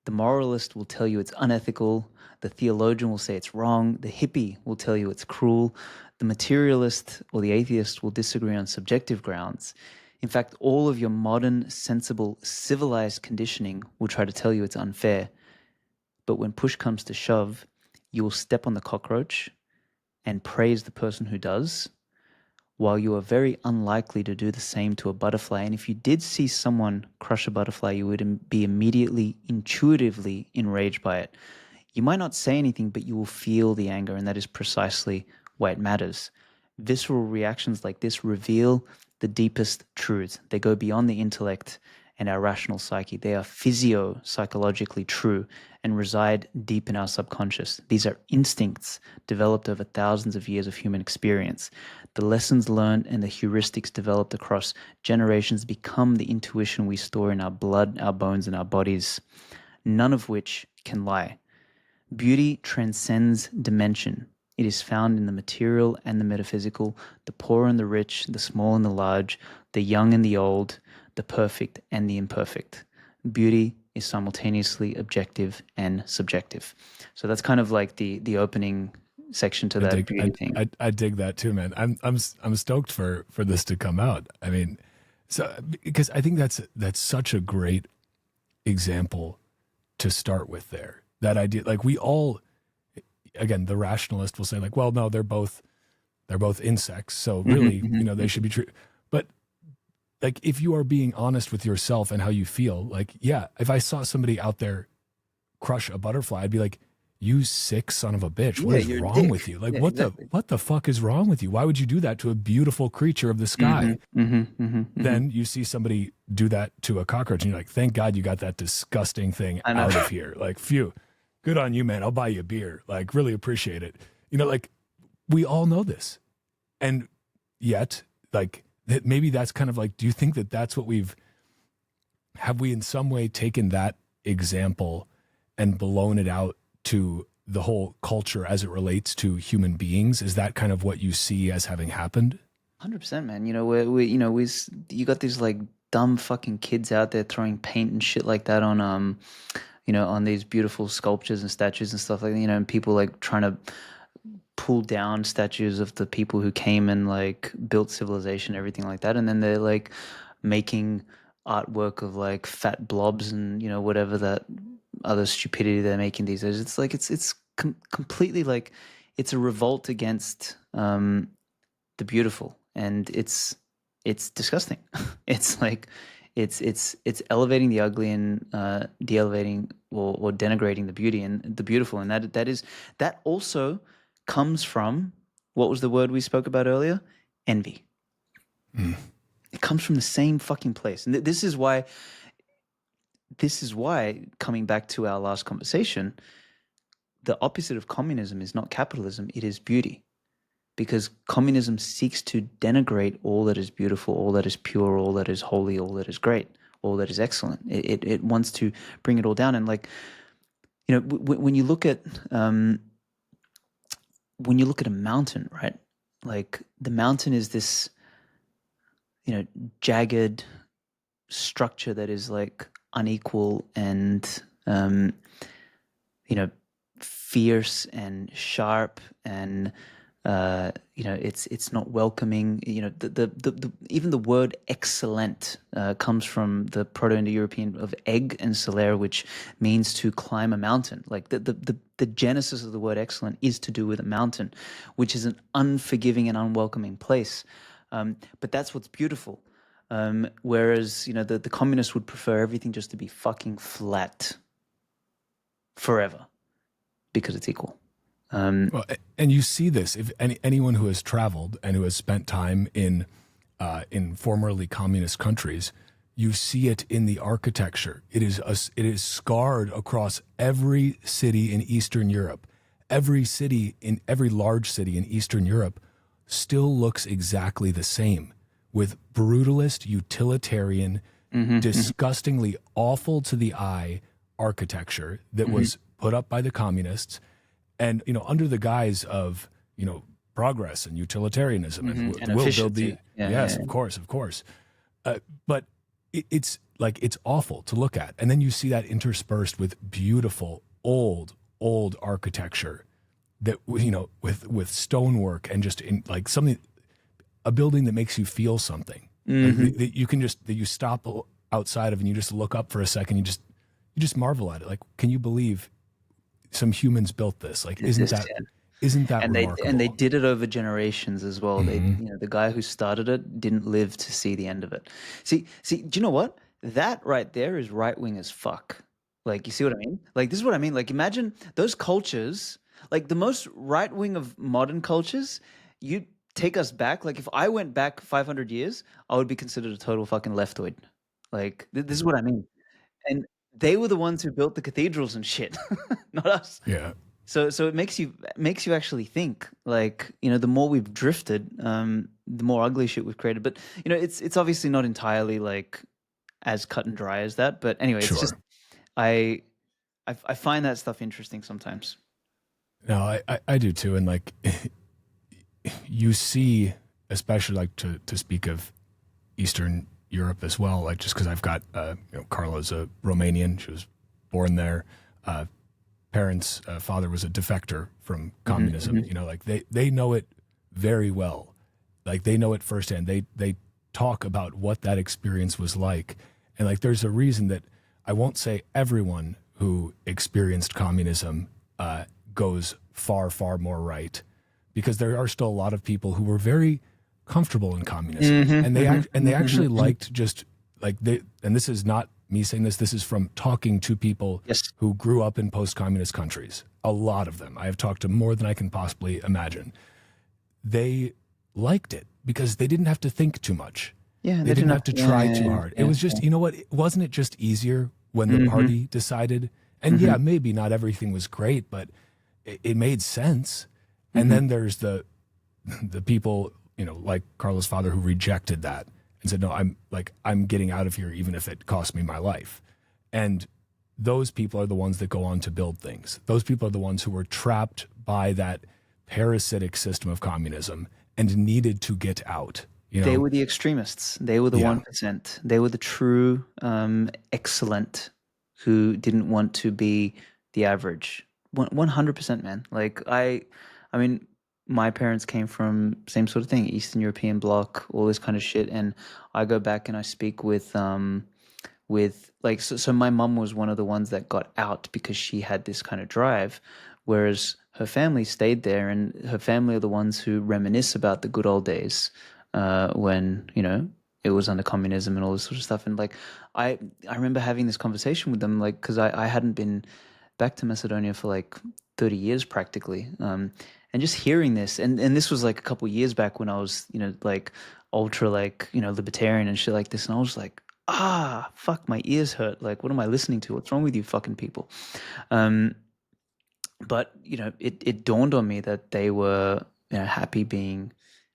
the moralist will tell you it's unethical, the theologian will say it's wrong, the hippie will tell you it's cruel, the materialist or the atheist will disagree on subjective grounds. In fact, all of your modern, sensible, civilized conditioning will try to tell you it's unfair. But when push comes to shove, you will step on the cockroach and praise the person who does, while you are very unlikely to do the same to a butterfly. And if you did see someone crush a butterfly, you would be immediately, intuitively enraged by it. You might not say anything, but you will feel the anger, and that is precisely why it matters. Visceral reactions like this reveal the deepest truths. They go beyond the intellect and our rational psyche. They are physio-psychologically true and reside deep in our subconscious. These are instincts developed over thousands of years of human experience. The lessons learned and the heuristics developed across generations become the intuition we store in our blood, our bones, and our bodies, none of which can lie. Beauty transcends dimension. It is found in the material and the metaphysical, the poor and the rich, the small and the large, the young and the old, the perfect and the imperfect. Beauty is simultaneously objective and subjective. So that's kind of like the opening section to that beauty thing. I dig that too, man. I'm stoked for this to come out. I mean, so because I think that's such a great example to start with there. That idea, like we all, again, the rationalist will say like, well, no, they're both insects. So really, they should be true. But like, if you are being honest with yourself and how you feel, like, yeah, if I saw somebody out there crush a butterfly, I'd be like, you sick son of a bitch. What is wrong with you? Like, what the fuck is wrong with you? Why would you do that to a beautiful creature of the sky? Then you see somebody do that to a cockroach and you're like, thank God you got that disgusting thing out of here. Like, phew. Good on you, man. I'll buy you a beer. Like, really appreciate it. Like, we all know this. And yet, like, maybe that's kind of like, do you think that that's what have we in some way taken that example and blown it out to the whole culture as it relates to human beings? Is that kind of what you see as having happened? 100%, man. You got these like dumb fucking kids out there throwing paint and shit like that on, on these beautiful sculptures and statues and stuff like that, and people like trying to pull down statues of the people who came and like built civilization, everything like that. And then they're like making artwork of like fat blobs and, whatever that other stupidity they're making these days. It's like, it's completely like, it's a revolt against the beautiful, and it's disgusting. It's like, it's elevating the ugly and de-elevating or denigrating the beauty and the beautiful, and that also comes from, what was the word we spoke about earlier? Envy. It comes from the same fucking place, and this is why, coming back to our last conversation, the opposite of communism is not capitalism; it is beauty. Because communism seeks to denigrate all that is beautiful, all that is pure, all that is holy, all that is great, all that is excellent. It wants to bring it all down. And like, when you look at a mountain, right? Like the mountain is this, jagged structure that is like unequal and, fierce and sharp and, it's not welcoming. The even the word excellent comes from the Proto-Indo-European of egg and solere, which means to climb a mountain. Like the genesis of the word excellent is to do with a mountain, which is an unforgiving and unwelcoming place. But that's what's beautiful. Whereas the communists would prefer everything just to be fucking flat forever because it's equal. Well, and you see this if anyone who has traveled and who has spent time in formerly communist countries, you see it in the architecture. It is scarred across every city in Eastern Europe. Every large city in Eastern Europe still looks exactly the same, with brutalist, utilitarian, disgustingly awful to the eye architecture that was put up by the communists. And, under the guise of, progress and utilitarianism and we'll build the, of course. But it's like, it's awful to look at. And then you see that interspersed with beautiful, old architecture that, with stonework and just in like something, a building that makes you feel something. Like, that you stop outside of and you just look up for a second, you just marvel at it. Like, can you believe some humans built this? Like, isn't that remarkable? And they did it over generations as well. They, the guy who started it didn't live to see the end of it. See, do you know what? That right there is right wing as fuck. Like, you see what I mean? Like, this is what I mean. Like, imagine those cultures, like the most right wing of modern cultures, you take us back. Like, if I went back 500 years, I would be considered a total fucking leftoid. Like, this is what I mean. And they were the ones who built the cathedrals and shit, not us. Yeah. So it makes you actually think. Like, the more we've drifted, the more ugly shit we've created. But it's obviously not entirely like as cut and dry as that. But anyway, it's just Sure. I I find that stuff interesting sometimes. No, I do too. And like, you see, especially like to speak of Eastern Europe as well, like just because I've got, Carla's a Romanian. She was born there. Parents, father was a defector from communism. Like they know it very well. Like they know it firsthand. They talk about what that experience was like. And like, there's a reason that I won't say everyone who experienced communism goes far, far more right, because there are still a lot of people who were very comfortable in communism, and they actually liked just like and this is not me saying this. This is from talking to people Yes. who grew up in post-communist countries. A lot of them. I have talked to more than I can possibly imagine. They liked it because they didn't have to think too much. Yeah, They didn't have to try too yeah, hard. yeah, It was just, you know what? Wasn't it just easier when the party decided? And yeah, maybe not everything was great, but it made sense. And then there's the people, like Carla's father, who rejected that and said, no, I'm getting out of here even if it costs me my life. And those people are the ones that go on to build things. Those people are the ones who were trapped by that parasitic system of communism and needed to get out. They were the extremists. They were the Yeah. 1%. They were the true excellent who didn't want to be the average. 100%, man. Like I mean, my parents came from same sort of thing, Eastern European bloc, all this kind of shit. And I go back and I speak with like, so my mum was one of the ones that got out because she had this kind of drive, whereas her family stayed there, and her family are the ones who reminisce about the good old days when it was under communism and all this sort of stuff. And like I remember having this conversation with them, like, because I hadn't been back to Macedonia for like 30 years practically, and just hearing this, and this was like a couple years back when I was like ultra like libertarian and shit like this, and I was like, fuck, my ears hurt. Like, what am I listening to? What's wrong with you fucking people? But it dawned on me that they were happy being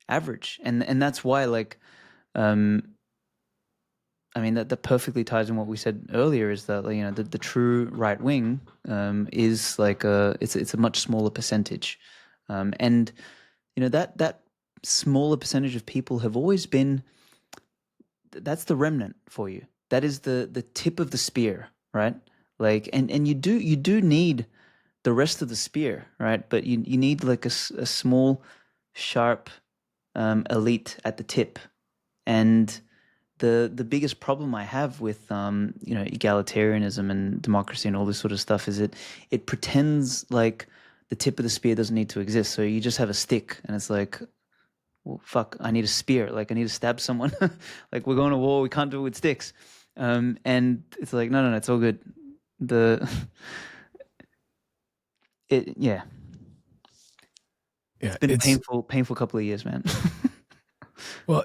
average, and that's why, like, I mean, that perfectly ties in what we said earlier, is that the true right wing is like it's a much smaller percentage, and that smaller percentage of people have always been, that's the remnant for you. That is the tip of the spear, right? Like, and you do need the rest of the spear, right? But you need like a small, sharp elite at the tip. And the biggest problem I have with egalitarianism and democracy and all this sort of stuff is it pretends like the tip of the spear doesn't need to exist. So you just have a stick, and it's like, well, fuck, I need a spear. Like, I need to stab someone. Like, we're going to war. We can't do it with sticks. And it's like, no, it's all good. Yeah. It's been a painful couple of years, man. Well,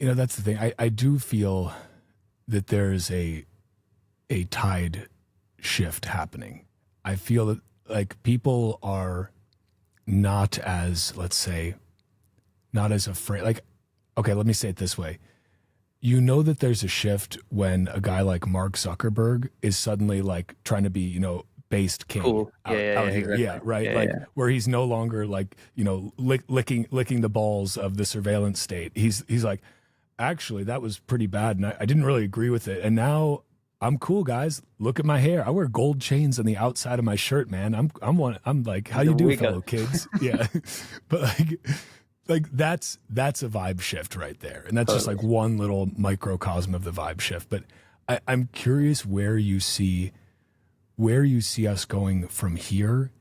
that's the thing. I do feel that there's a tide shift happening. I feel that like people are not as, let's say, not as afraid. Like, okay, let me say it this way. You know that there's a shift when a guy like Mark Zuckerberg is suddenly like trying to be, based king Cool. out here. Exactly. Yeah, right. Yeah, like yeah. where he's no longer like, licking the balls of the surveillance state. He's like, actually, that was pretty bad, and I didn't really agree with it. And now I'm cool, guys. Look at my hair. I wear gold chains on the outside of my shirt, man. I'm like, how you do, fellow kids? Yeah. But like that's a vibe shift right there. And that's just like one little microcosm of the vibe shift. But I'm curious where you see us going from here,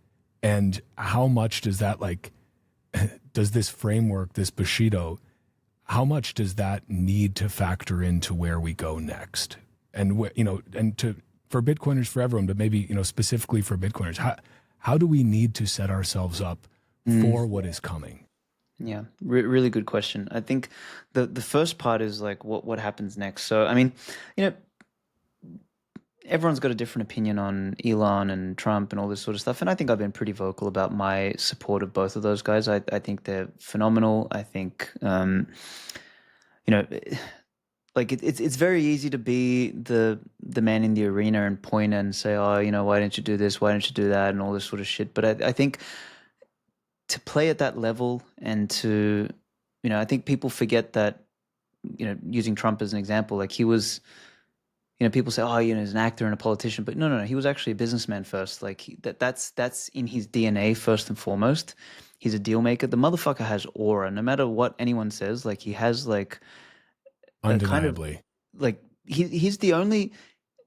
and how much does that, like, does this framework, this Bushido, how much does that need to factor into where we go next? And and to for Bitcoiners, for everyone, but maybe, specifically for Bitcoiners, how do we need to set ourselves up for what is coming? Yeah, really good question. I think the first part is like what happens next. So I mean, you know, everyone's got a different opinion on Elon and Trump and all this sort of stuff, and I think I've been pretty vocal about my support of both of those guys. I think they're phenomenal. I think you know. Like it's very easy to be the man in the arena and point and say, oh, why didn't you do this? Why didn't you do that? And all this sort of shit. But I think to play at that level and to, I think people forget that, using Trump as an example, like he was, people say, oh, he's an actor and a politician, but no, he was actually a businessman first. Like that's in his DNA first and foremost. He's a deal maker. The motherfucker has aura. No matter what anyone says, like he has like a kind of Undeniably. like he's the only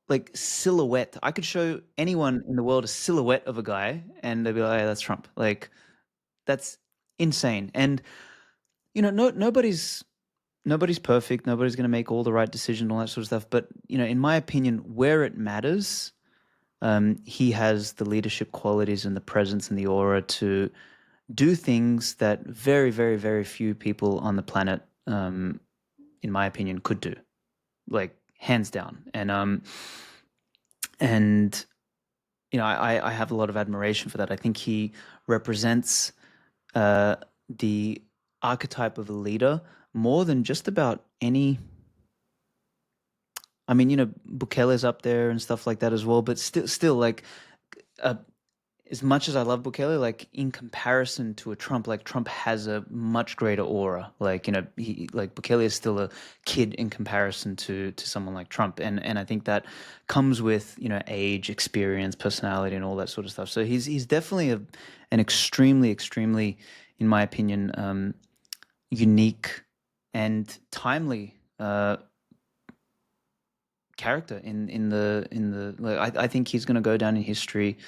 like silhouette. I could show anyone in the world a silhouette of a guy and they'd be like, hey, that's Trump. Like that's insane. And nobody's perfect. Nobody's going to make all the right decisions, all that sort of stuff. But in my opinion, where it matters, he has the leadership qualities and the presence and the aura to do things that very, very, very few people on the planet, in my opinion, could do, like hands down. And I have a lot of admiration for that. I think he represents the archetype of a leader more than just about any. I mean, Bukele's up there and stuff like that as well, but still, like, as much as I love Bukele, like in comparison to a Trump, like Trump has a much greater aura. Like, Bukele is still a kid in comparison to someone like Trump. And I think that comes with, age, experience, personality, and all that sort of stuff. So he's definitely an extremely, extremely, in my opinion, unique and timely character in the like, I think he's going to go down in history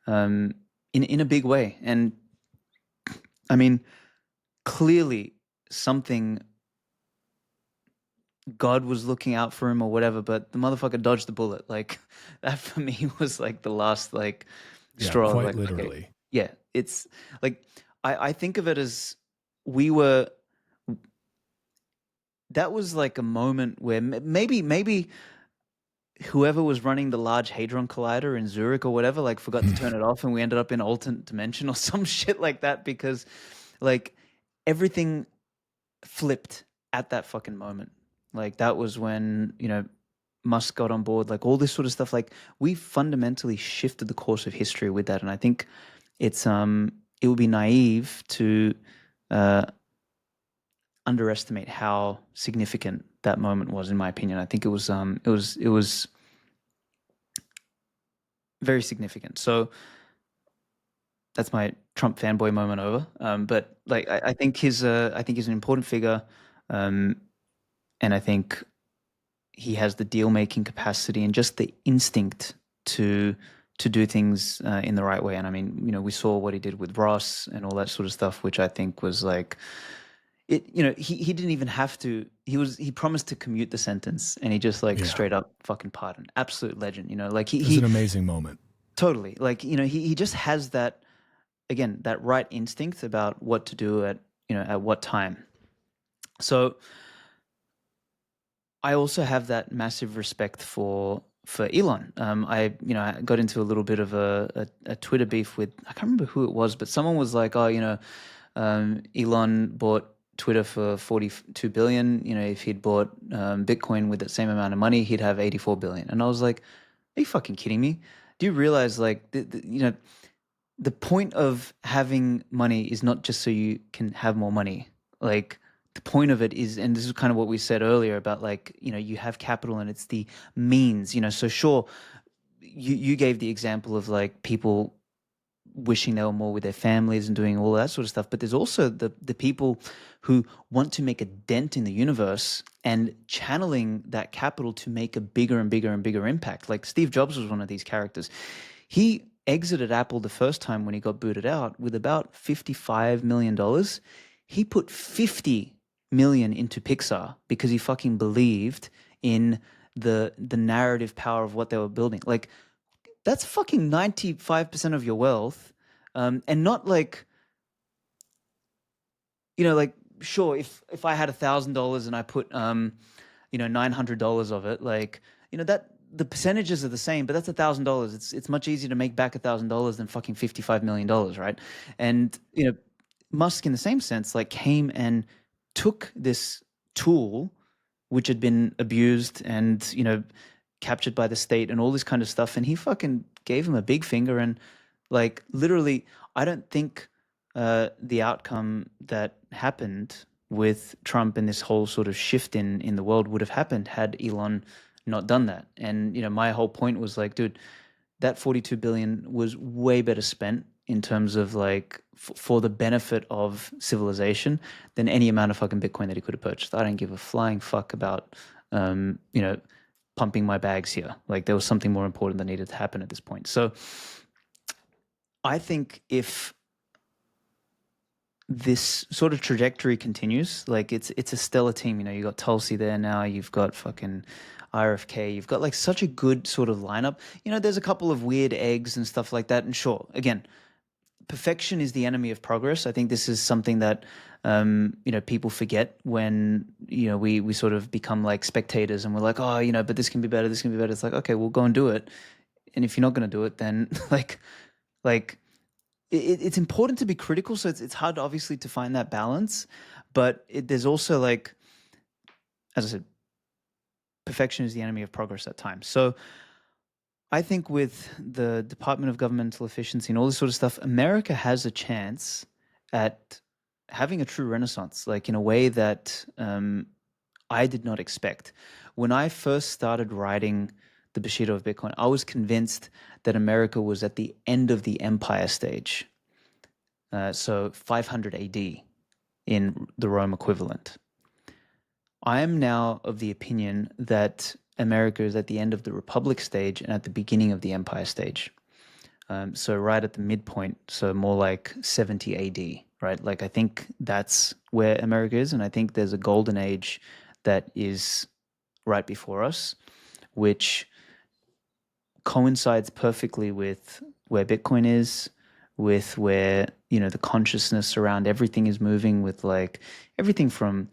in a big way. And I mean, clearly something, God was looking out for him or whatever, but the motherfucker dodged the bullet. Like that for me was like the last like straw. Quite like, literally. Okay, yeah, it's like I think of it as we were. That was like a moment where maybe whoever was running the Large Hadron Collider in Zurich or whatever, like forgot to turn it off, and we ended up in alternate dimension or some shit like that, because like everything flipped at that fucking moment. Like that was when, Musk got on board, like all this sort of stuff. Like we fundamentally shifted the course of history with that. And I think it would be naive to underestimate how significant that moment was, in my opinion. I think it was very significant. So that's my Trump fanboy moment over. But like I think he's an important figure, and I think he has the deal making capacity and just the instinct to do things in the right way. And I mean, we saw what he did with Ross and all that sort of stuff, which I think was like it. He didn't even have to. He promised to commute the sentence, and he just like straight up fucking pardoned. Absolute legend. Like It was an amazing moment. Totally. Like, he just has that, again, that right instinct about what to do at what time. So I also have that massive respect for Elon. I got into a little bit of a Twitter beef with, I can't remember who it was, but someone was like, oh, Elon bought Twitter for 42 billion. If he'd bought Bitcoin with that same amount of money, he'd have 84 billion. And I was like, are you fucking kidding me? Do you realize like the point of having money is not just so you can have more money. Like the point of it is, and this is kind of what we said earlier about like, you have capital and it's the means, so sure, you gave the example of like people wishing they were more with their families and doing all that sort of stuff. But there's also the people who want to make a dent in the universe and channeling that capital to make a bigger and bigger and bigger impact. Like Steve Jobs was one of these characters. He exited Apple the first time when he got booted out with about $55 million. He put 50 million into Pixar because he fucking believed in the narrative power of what they were building. Like, that's fucking 95% of your wealth, and not like, like, sure, if I had $1,000 and I put $900 of it, like, that the percentages are the same, but that's $1,000. It's much easier to make back $1,000 than fucking $55 million, right? And Musk, in the same sense, like, came and took this tool which had been abused and captured by the state and all this kind of stuff, and he fucking gave him a big finger. And like, literally, I don't think the outcome that happened with Trump and this whole sort of shift in the world would have happened had Elon not done that. And my whole point was like, dude, that 42 billion was way better spent in terms of like for the benefit of civilization than any amount of fucking Bitcoin that he could have purchased. I don't give a flying fuck about pumping my bags here. Like, there was something more important that needed to happen at this point. So I think if this sort of trajectory continues, like, it's a stellar team. You got Tulsi there now, you've got fucking RFK, you've got like such a good sort of lineup. There's a couple of weird eggs and stuff like that. And sure, again, perfection is the enemy of progress. I think this is something that people forget when we sort of become like spectators and we're like, oh, but this can be better, this can be better. It's like, okay, we'll go and do it. And if you're not going to do it, then like it's important to be critical. So it's hard, obviously, to find that balance. But there's also, like, as I said, perfection is the enemy of progress at times. So I think with the Department of Governmental Efficiency and all this sort of stuff, America has a chance at having a true renaissance, like in a way that I did not expect. When I first started writing the Bushido of Bitcoin, I was convinced that America was at the end of the empire stage. So 500 AD in the Rome equivalent. I am now of the opinion that America is at the end of the republic stage and at the beginning of the empire stage. So right at the midpoint, so more like 70 AD, right? Like, I think that's where America is, and I think there's a golden age that is right before us, which coincides perfectly with where Bitcoin is, with where the consciousness around everything is moving, with like everything from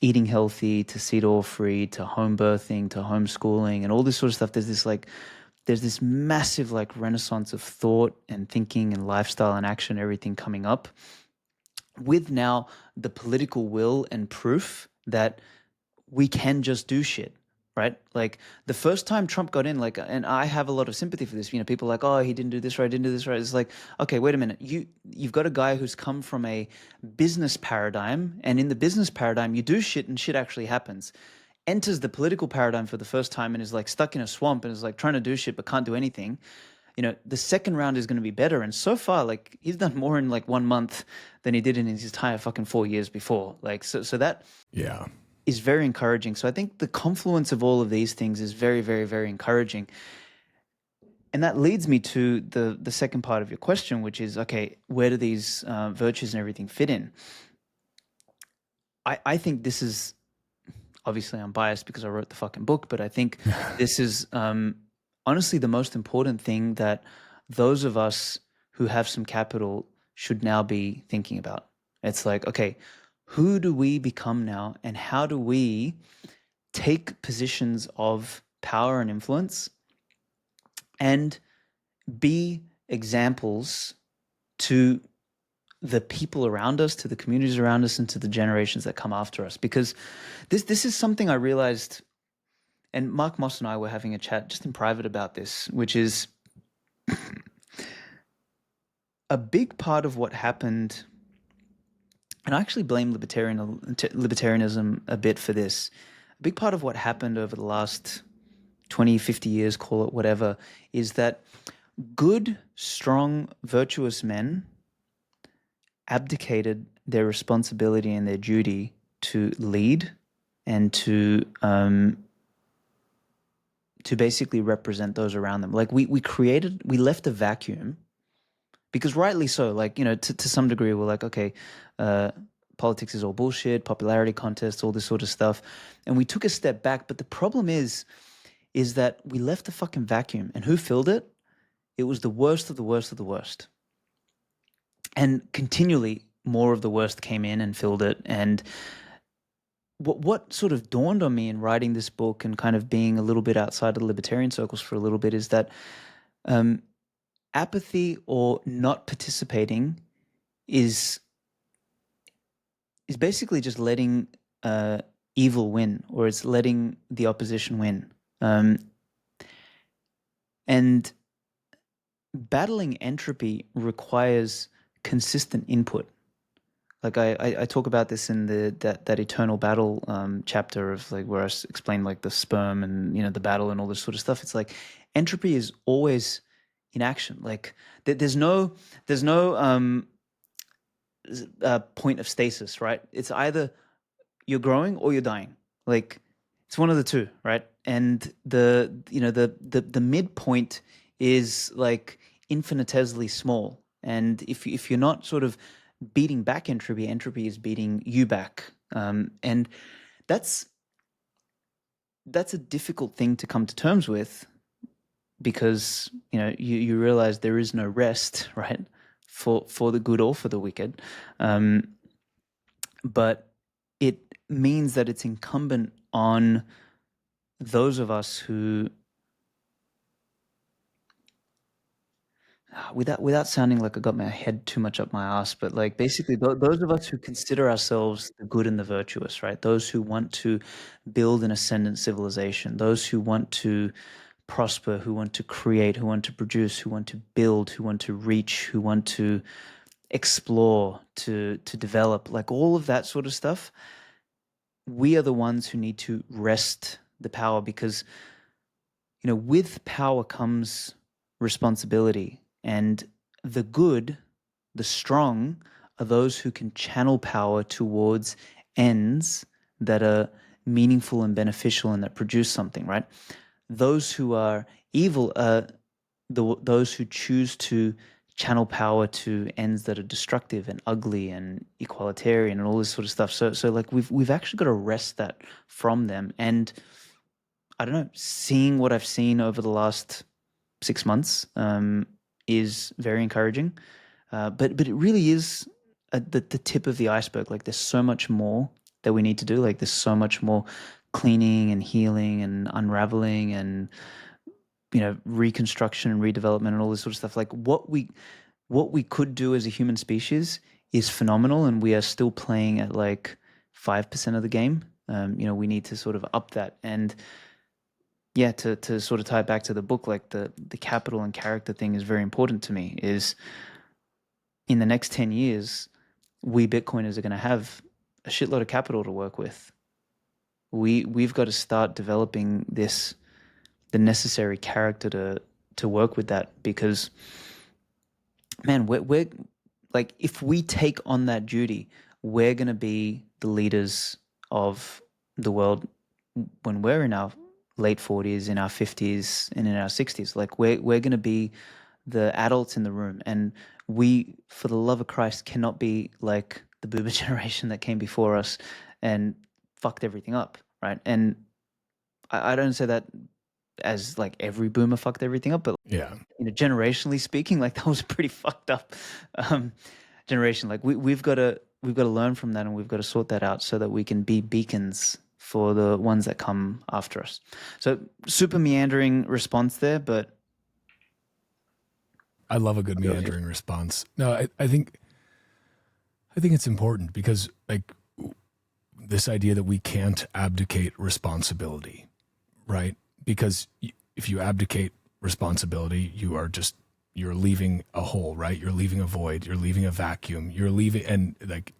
eating healthy to seed oil free to home birthing to homeschooling and all this sort of stuff. There's this massive like renaissance of thought and thinking and lifestyle and action, everything coming up, with now the political will and proof that we can just do shit, right? Like, the first time Trump got in, like, and I have a lot of sympathy for this. People are like, oh, he didn't do this right, didn't do this right. It's like, okay, wait a minute. You've got a guy who's come from a business paradigm, and in the business paradigm, you do shit and shit actually happens. Enters the political paradigm for the first time and is like stuck in a swamp and is like trying to do shit but can't do anything. The second round is going to be better. And so far, like, he's done more in like 1 month than he did in his entire fucking 4 years before. Like, so that is very encouraging. So I think the confluence of all of these things is very, very, very encouraging. And that leads me to the second part of your question, which is, okay, where do these virtues and everything fit in? I think this is, obviously I'm biased because I wrote the fucking book, but I think this is honestly the most important thing that those of us who have some capital should now be thinking about. It's like, okay, who do we become now, and how do we take positions of power and influence and be examples to the people around us, to the communities around us, and to the generations that come after us? Because this is something I realized, and Mark Moss and I were having a chat just in private about this, which is a big part of what happened. And I actually blame libertarianism a bit for this. A big part of what happened over the last 20, 50 years, call it whatever, is that good, strong, virtuous men abdicated their responsibility and their duty to lead and to basically represent those around them. Like, we left a vacuum, because rightly so, like, to some degree, we're like, okay, politics is all bullshit, popularity contests, all this sort of stuff. And we took a step back. But the problem is, is that we left a fucking vacuum. And who filled it? It was the worst of the worst of the worst. And continually more of the worst came in and filled it. And what sort of dawned on me in writing this book and kind of being a little bit outside of the libertarian circles for a little bit is that apathy or not participating is basically just letting evil win, or it's letting the opposition win. And battling entropy requires consistent input. Like I talk about this in that eternal battle chapter of like where I explain like the sperm and the battle and all this sort of stuff. It's like entropy is always in action. Like there's no point of stasis, right? It's either you're growing or you're dying. Like it's one of the two, right? And the midpoint is like infinitesimally small. And if you're not sort of beating back entropy is beating you back. And that's a difficult thing to come to terms with, because you realize there is no rest, right, for the good or for the wicked. But it means that it's incumbent on those of us who, without sounding like I got my head too much up my ass, but like basically those of us who consider ourselves the good and the virtuous, right? Those who want to build an ascendant civilization, those who want to prosper, who want to create, who want to produce, who want to build, who want to reach, who want to explore, to develop, like all of that sort of stuff. We are the ones who need to wrest the power, because with power comes responsibility. And the good, the strong, are those who can channel power towards ends that are meaningful and beneficial and that produce something, right? Those who are evil are those who choose to channel power to ends that are destructive and ugly and equalitarian and all this sort of stuff. So like we've actually got to wrest that from them. And I don't know, seeing what I've seen over the last 6 months is very encouraging. But it really is the tip of the iceberg. Like there's so much more that we need to do. Like there's so much more cleaning and healing and unraveling and reconstruction and redevelopment and all this sort of stuff. Like what we could do as a human species is phenomenal, and we are still playing at like 5% of the game. We need to sort of up that. And yeah, to sort of tie it back to the book, like the capital and character thing is very important to me. Is in the next 10 years, we Bitcoiners are going to have a shitload of capital to work with. We've got to start developing the necessary character to work with that, because man, we're like, if we take on that duty, we're going to be the leaders of the world when we're in our late 40s, in our 50s, and in our 60s. Like we're going to be the adults in the room, and we, for the love of Christ, cannot be like the boomer generation that came before us and fucked everything up, right? And I don't say that as like every boomer fucked everything up, but Yeah. Generationally speaking, like that was a pretty fucked up generation. Like we've got to learn from that, and we've got to sort that out so that we can be beacons for the ones that come after us. So super meandering response there, but I love a good meandering response. No, I think it's important, because like this idea that we can't abdicate responsibility, right? Because if you abdicate responsibility, you're leaving a hole, right? You're leaving a void, you're leaving a vacuum, you're leaving, and like,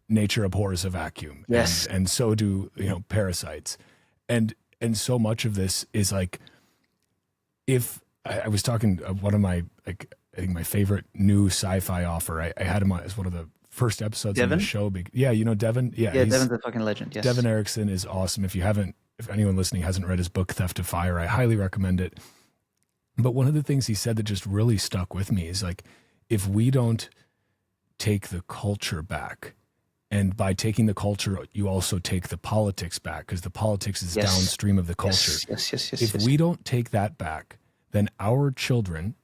nature abhors a vacuum. Yes. And so do, parasites. And so much of this is like, if I was talking to one of my, like, I think my favorite new sci-fi offer, I had him on as one of the first episodes of the show. Yeah. Devin. Yeah. Devin's a fucking legend. Yes. Devin Erickson is awesome. If anyone listening hasn't read his book, Theft of Fire, I highly recommend it. But one of the things he said that just really stuck with me is like, if we don't take the culture back And by taking the culture, you also take the politics back, because the politics is Yes. downstream of the culture. Yes. If we don't take that back, then our children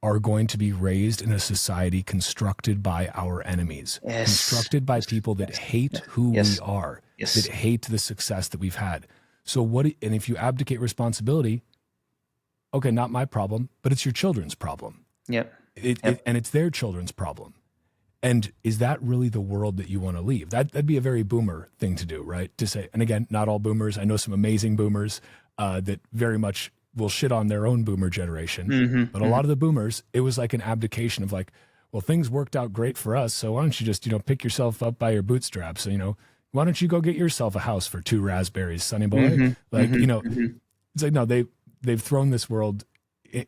are going to be raised in a society constructed by our enemies, Yes. constructed by people that hate who we are, that hate the success that we've had. So and if you abdicate responsibility, okay, not my problem, but it's your children's problem. Yep. And it's their children's problem. And is that really the world that you want to leave? That'd be a very boomer thing to do, right? To say, and again, not all boomers. I know some amazing boomers that very much will shit on their own boomer generation. But a lot of the boomers, it was like an abdication of like, well, things worked out great for us, so why don't you just, pick yourself up by your bootstraps? So, why don't you go get yourself a house for 2 raspberries, sonny boy? It's like, no, they've thrown this world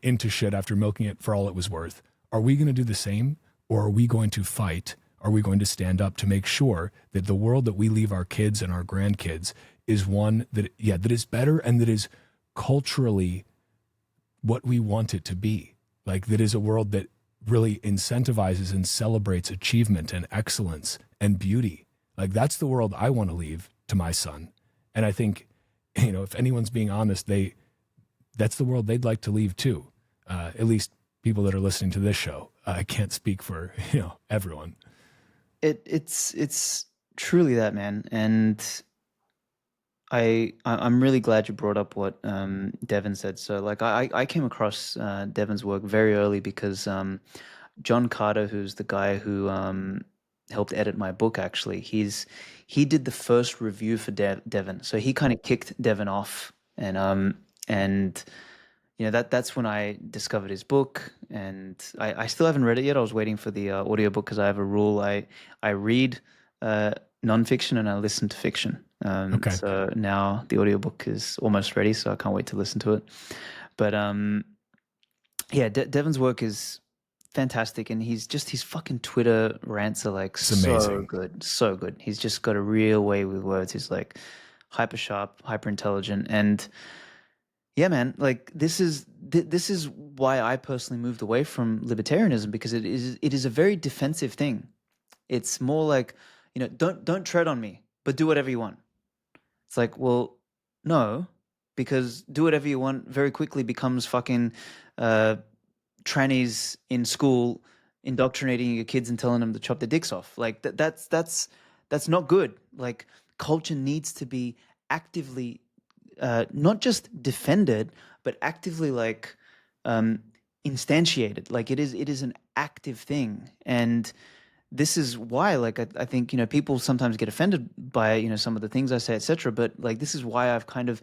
into shit after milking it for all it was worth. Are we going to do the same? Or are we going to fight? Are we going to stand up to make sure that the world that we leave our kids and our grandkids is one that is better and that is culturally what we want it to be? Like, that is a world that really incentivizes and celebrates achievement and excellence and beauty. Like, that's the world I want to leave to my son. And I think, if anyone's being honest, that's the world they'd like to leave too. At least people that are listening to this show. I can't speak for, everyone. It's truly that, man. And I'm really glad you brought up what Devin said. So like I came across Devin's work very early because John Carter, who's the guy who helped edit my book, actually, he did the first review for Devin. So he kind of kicked Devin off, and that's when I discovered his book, and I still haven't read it yet. I was waiting for the audiobook because I have a rule. I read nonfiction and I listen to fiction. Okay. So now the audiobook is almost ready, so I can't wait to listen to it. But Devin's work is fantastic, and his fucking Twitter rants are like so good, so good. He's just got a real way with words. He's like hyper sharp, hyper intelligent, and yeah, man, like this is why I personally moved away from libertarianism, because it is a very defensive thing. It's more like, don't tread on me, but do whatever you want. It's like, well, no, because do whatever you want very quickly becomes fucking trannies in school indoctrinating your kids and telling them to chop their dicks off. Like that's not good. Like, culture needs to be actively not just defended, but actively like instantiated. Like it is an active thing. And this is why, like, I think, people sometimes get offended by, some of the things I say, etc. But like, this is why I've kind of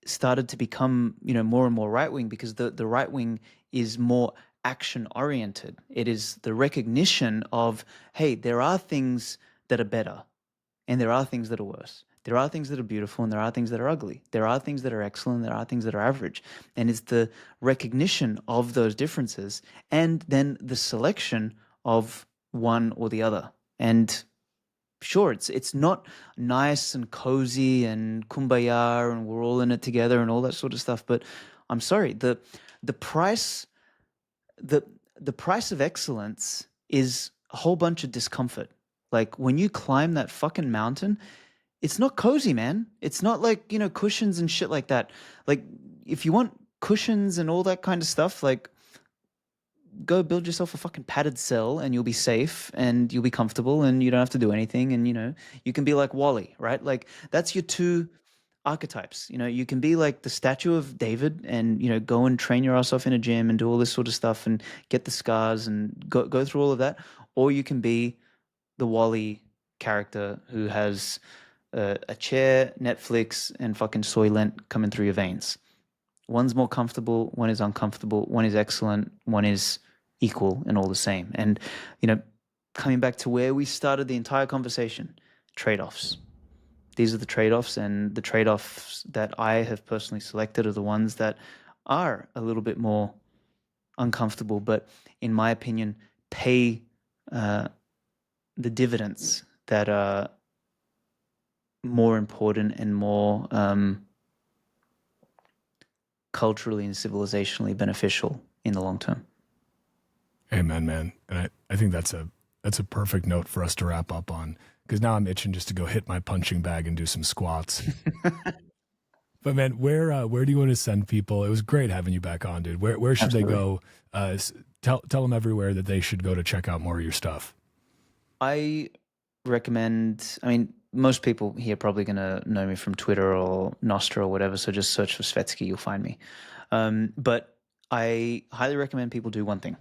started to become, more and more right wing, because the right wing is more action oriented. It is the recognition of, hey, there are things that are better, and there are things that are worse. There are things that are beautiful, and there are things that are ugly. There are things that are excellent, there are things that are average. And it's the recognition of those differences, and then the selection of one or the other. And sure, it's not nice and cozy and kumbaya and we're all in it together and all that sort of stuff, but I'm sorry, the price the price of excellence is a whole bunch of discomfort. Like, when you climb that fucking mountain, it's not cozy, man. It's not like, cushions and shit like that. Like, if you want cushions and all that kind of stuff, like, go build yourself a fucking padded cell and you'll be safe and you'll be comfortable and you don't have to do anything, and you can be like Wally, right? Like, that's your two archetypes. You can be like the statue of David and go and train your ass off in a gym and do all this sort of stuff and get the scars and go through all of that, or you can be the Wally character who has a chair, Netflix, and fucking Soylent coming through your veins. One's more comfortable, one is uncomfortable, one is excellent, one is equal and all the same. And, coming back to where we started the entire conversation, trade-offs. These are the trade-offs, and the trade-offs that I have personally selected are the ones that are a little bit more uncomfortable, but in my opinion, pay the dividends that are more important and more culturally and civilizationally beneficial in the long term. Amen, man. And I think that's a perfect note for us to wrap up on, because now I'm itching just to go hit my punching bag and do some squats. But man, where do you want to send people? It was great having you back on, dude. Where should Absolutely. they go? Tell them everywhere that they should go to check out more of your stuff. I recommend, I mean, most people here are probably going to know me from Twitter or Nostra or whatever, so just search for Svetski, you'll find me. But I highly recommend people do one thing.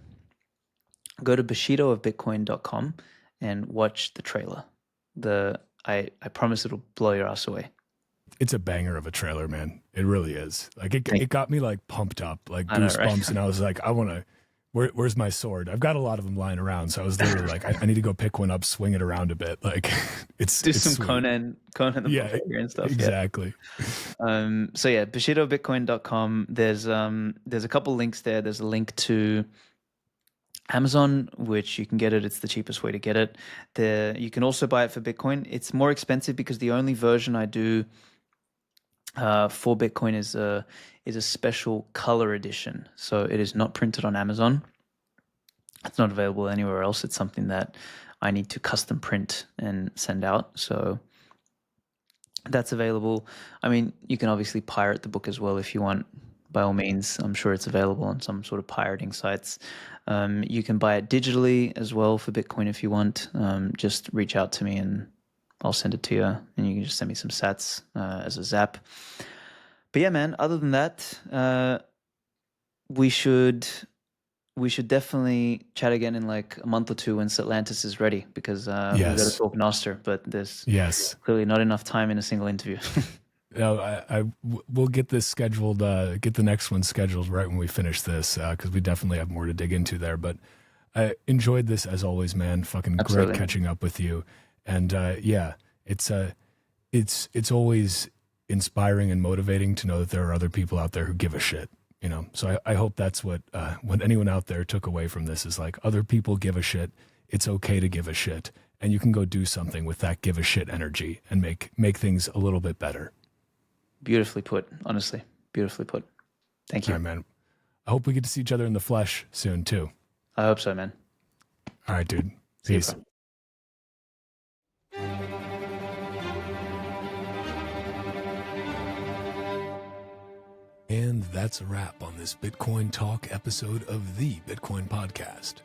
Go to bushidoofbitcoin.com and watch the trailer. I promise it'll blow your ass away. It's a banger of a trailer, man. It really is. Like it got me like pumped up, like I know, goosebumps, right? and I was like, I want to. Where's my sword? I've got a lot of them lying around, so I was literally like, I need to go pick one up, swing it around a bit. Like, it's Do it's some sweet. Conan the Yeah, Barbarian and stuff. exactly. So yeah, bushidoofbitcoin.com. There's a couple links there. There's a link to Amazon, which you can get it. It's the cheapest way to get it. You can also buy it for Bitcoin. It's more expensive because the only version I do for Bitcoin is a special color edition. So it is not printed on Amazon. It's not available anywhere else. It's something that I need to custom print and send out. So that's available. I mean, you can obviously pirate the book as well if you want. By all means, I'm sure it's available on some sort of pirating sites. You can buy it digitally as well for Bitcoin if you want. Just reach out to me and I'll send it to you, and you can just send me some sats as a zap. But yeah, man, other than that, we should definitely chat again in like a month or two when Atlantis is ready, because we've got to talk Noster, but there's clearly not enough time in a single interview. No, we'll get this scheduled, get the next one scheduled right when we finish this, because we definitely have more to dig into there. But I enjoyed this as always, man. Fucking Absolutely. Great catching up with you. And yeah, it's always inspiring and motivating to know that there are other people out there who give a shit. You know, so I hope that's what anyone out there took away from this is like, other people give a shit. It's okay to give a shit, and you can go do something with that give a shit energy and make things a little bit better. Beautifully put, honestly. Beautifully put. Thank you. All right, man. I hope we get to see each other in the flesh soon, too. I hope so, man. All right, dude. See you, Peace. bro. And that's a wrap on this Bitcoin Talk episode of the Bitcoin Podcast.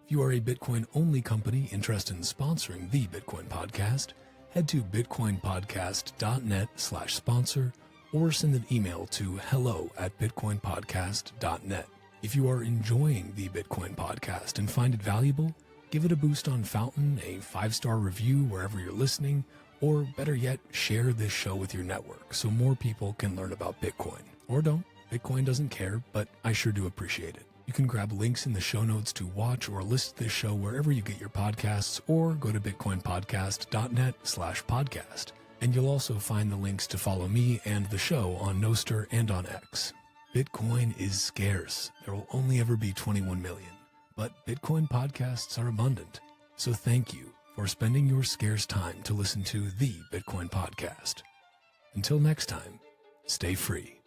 If you are a Bitcoin-only company interested in sponsoring the Bitcoin Podcast, head to bitcoinpodcast.net/sponsor or send an email to hello@bitcoinpodcast.net. If you are enjoying the Bitcoin Podcast and find it valuable, give it a boost on Fountain, a 5-star review wherever you're listening, or better yet, share this show with your network so more people can learn about Bitcoin. Or don't. Bitcoin doesn't care, but I sure do appreciate it. You can grab links in the show notes to watch or listen to this show wherever you get your podcasts, or go to bitcoinpodcast.net/podcast. And you'll also find the links to follow me and the show on Nostr and on X. Bitcoin is scarce. There will only ever be 21 million. But Bitcoin podcasts are abundant. So thank you for spending your scarce time to listen to the Bitcoin Podcast. Until next time, stay free.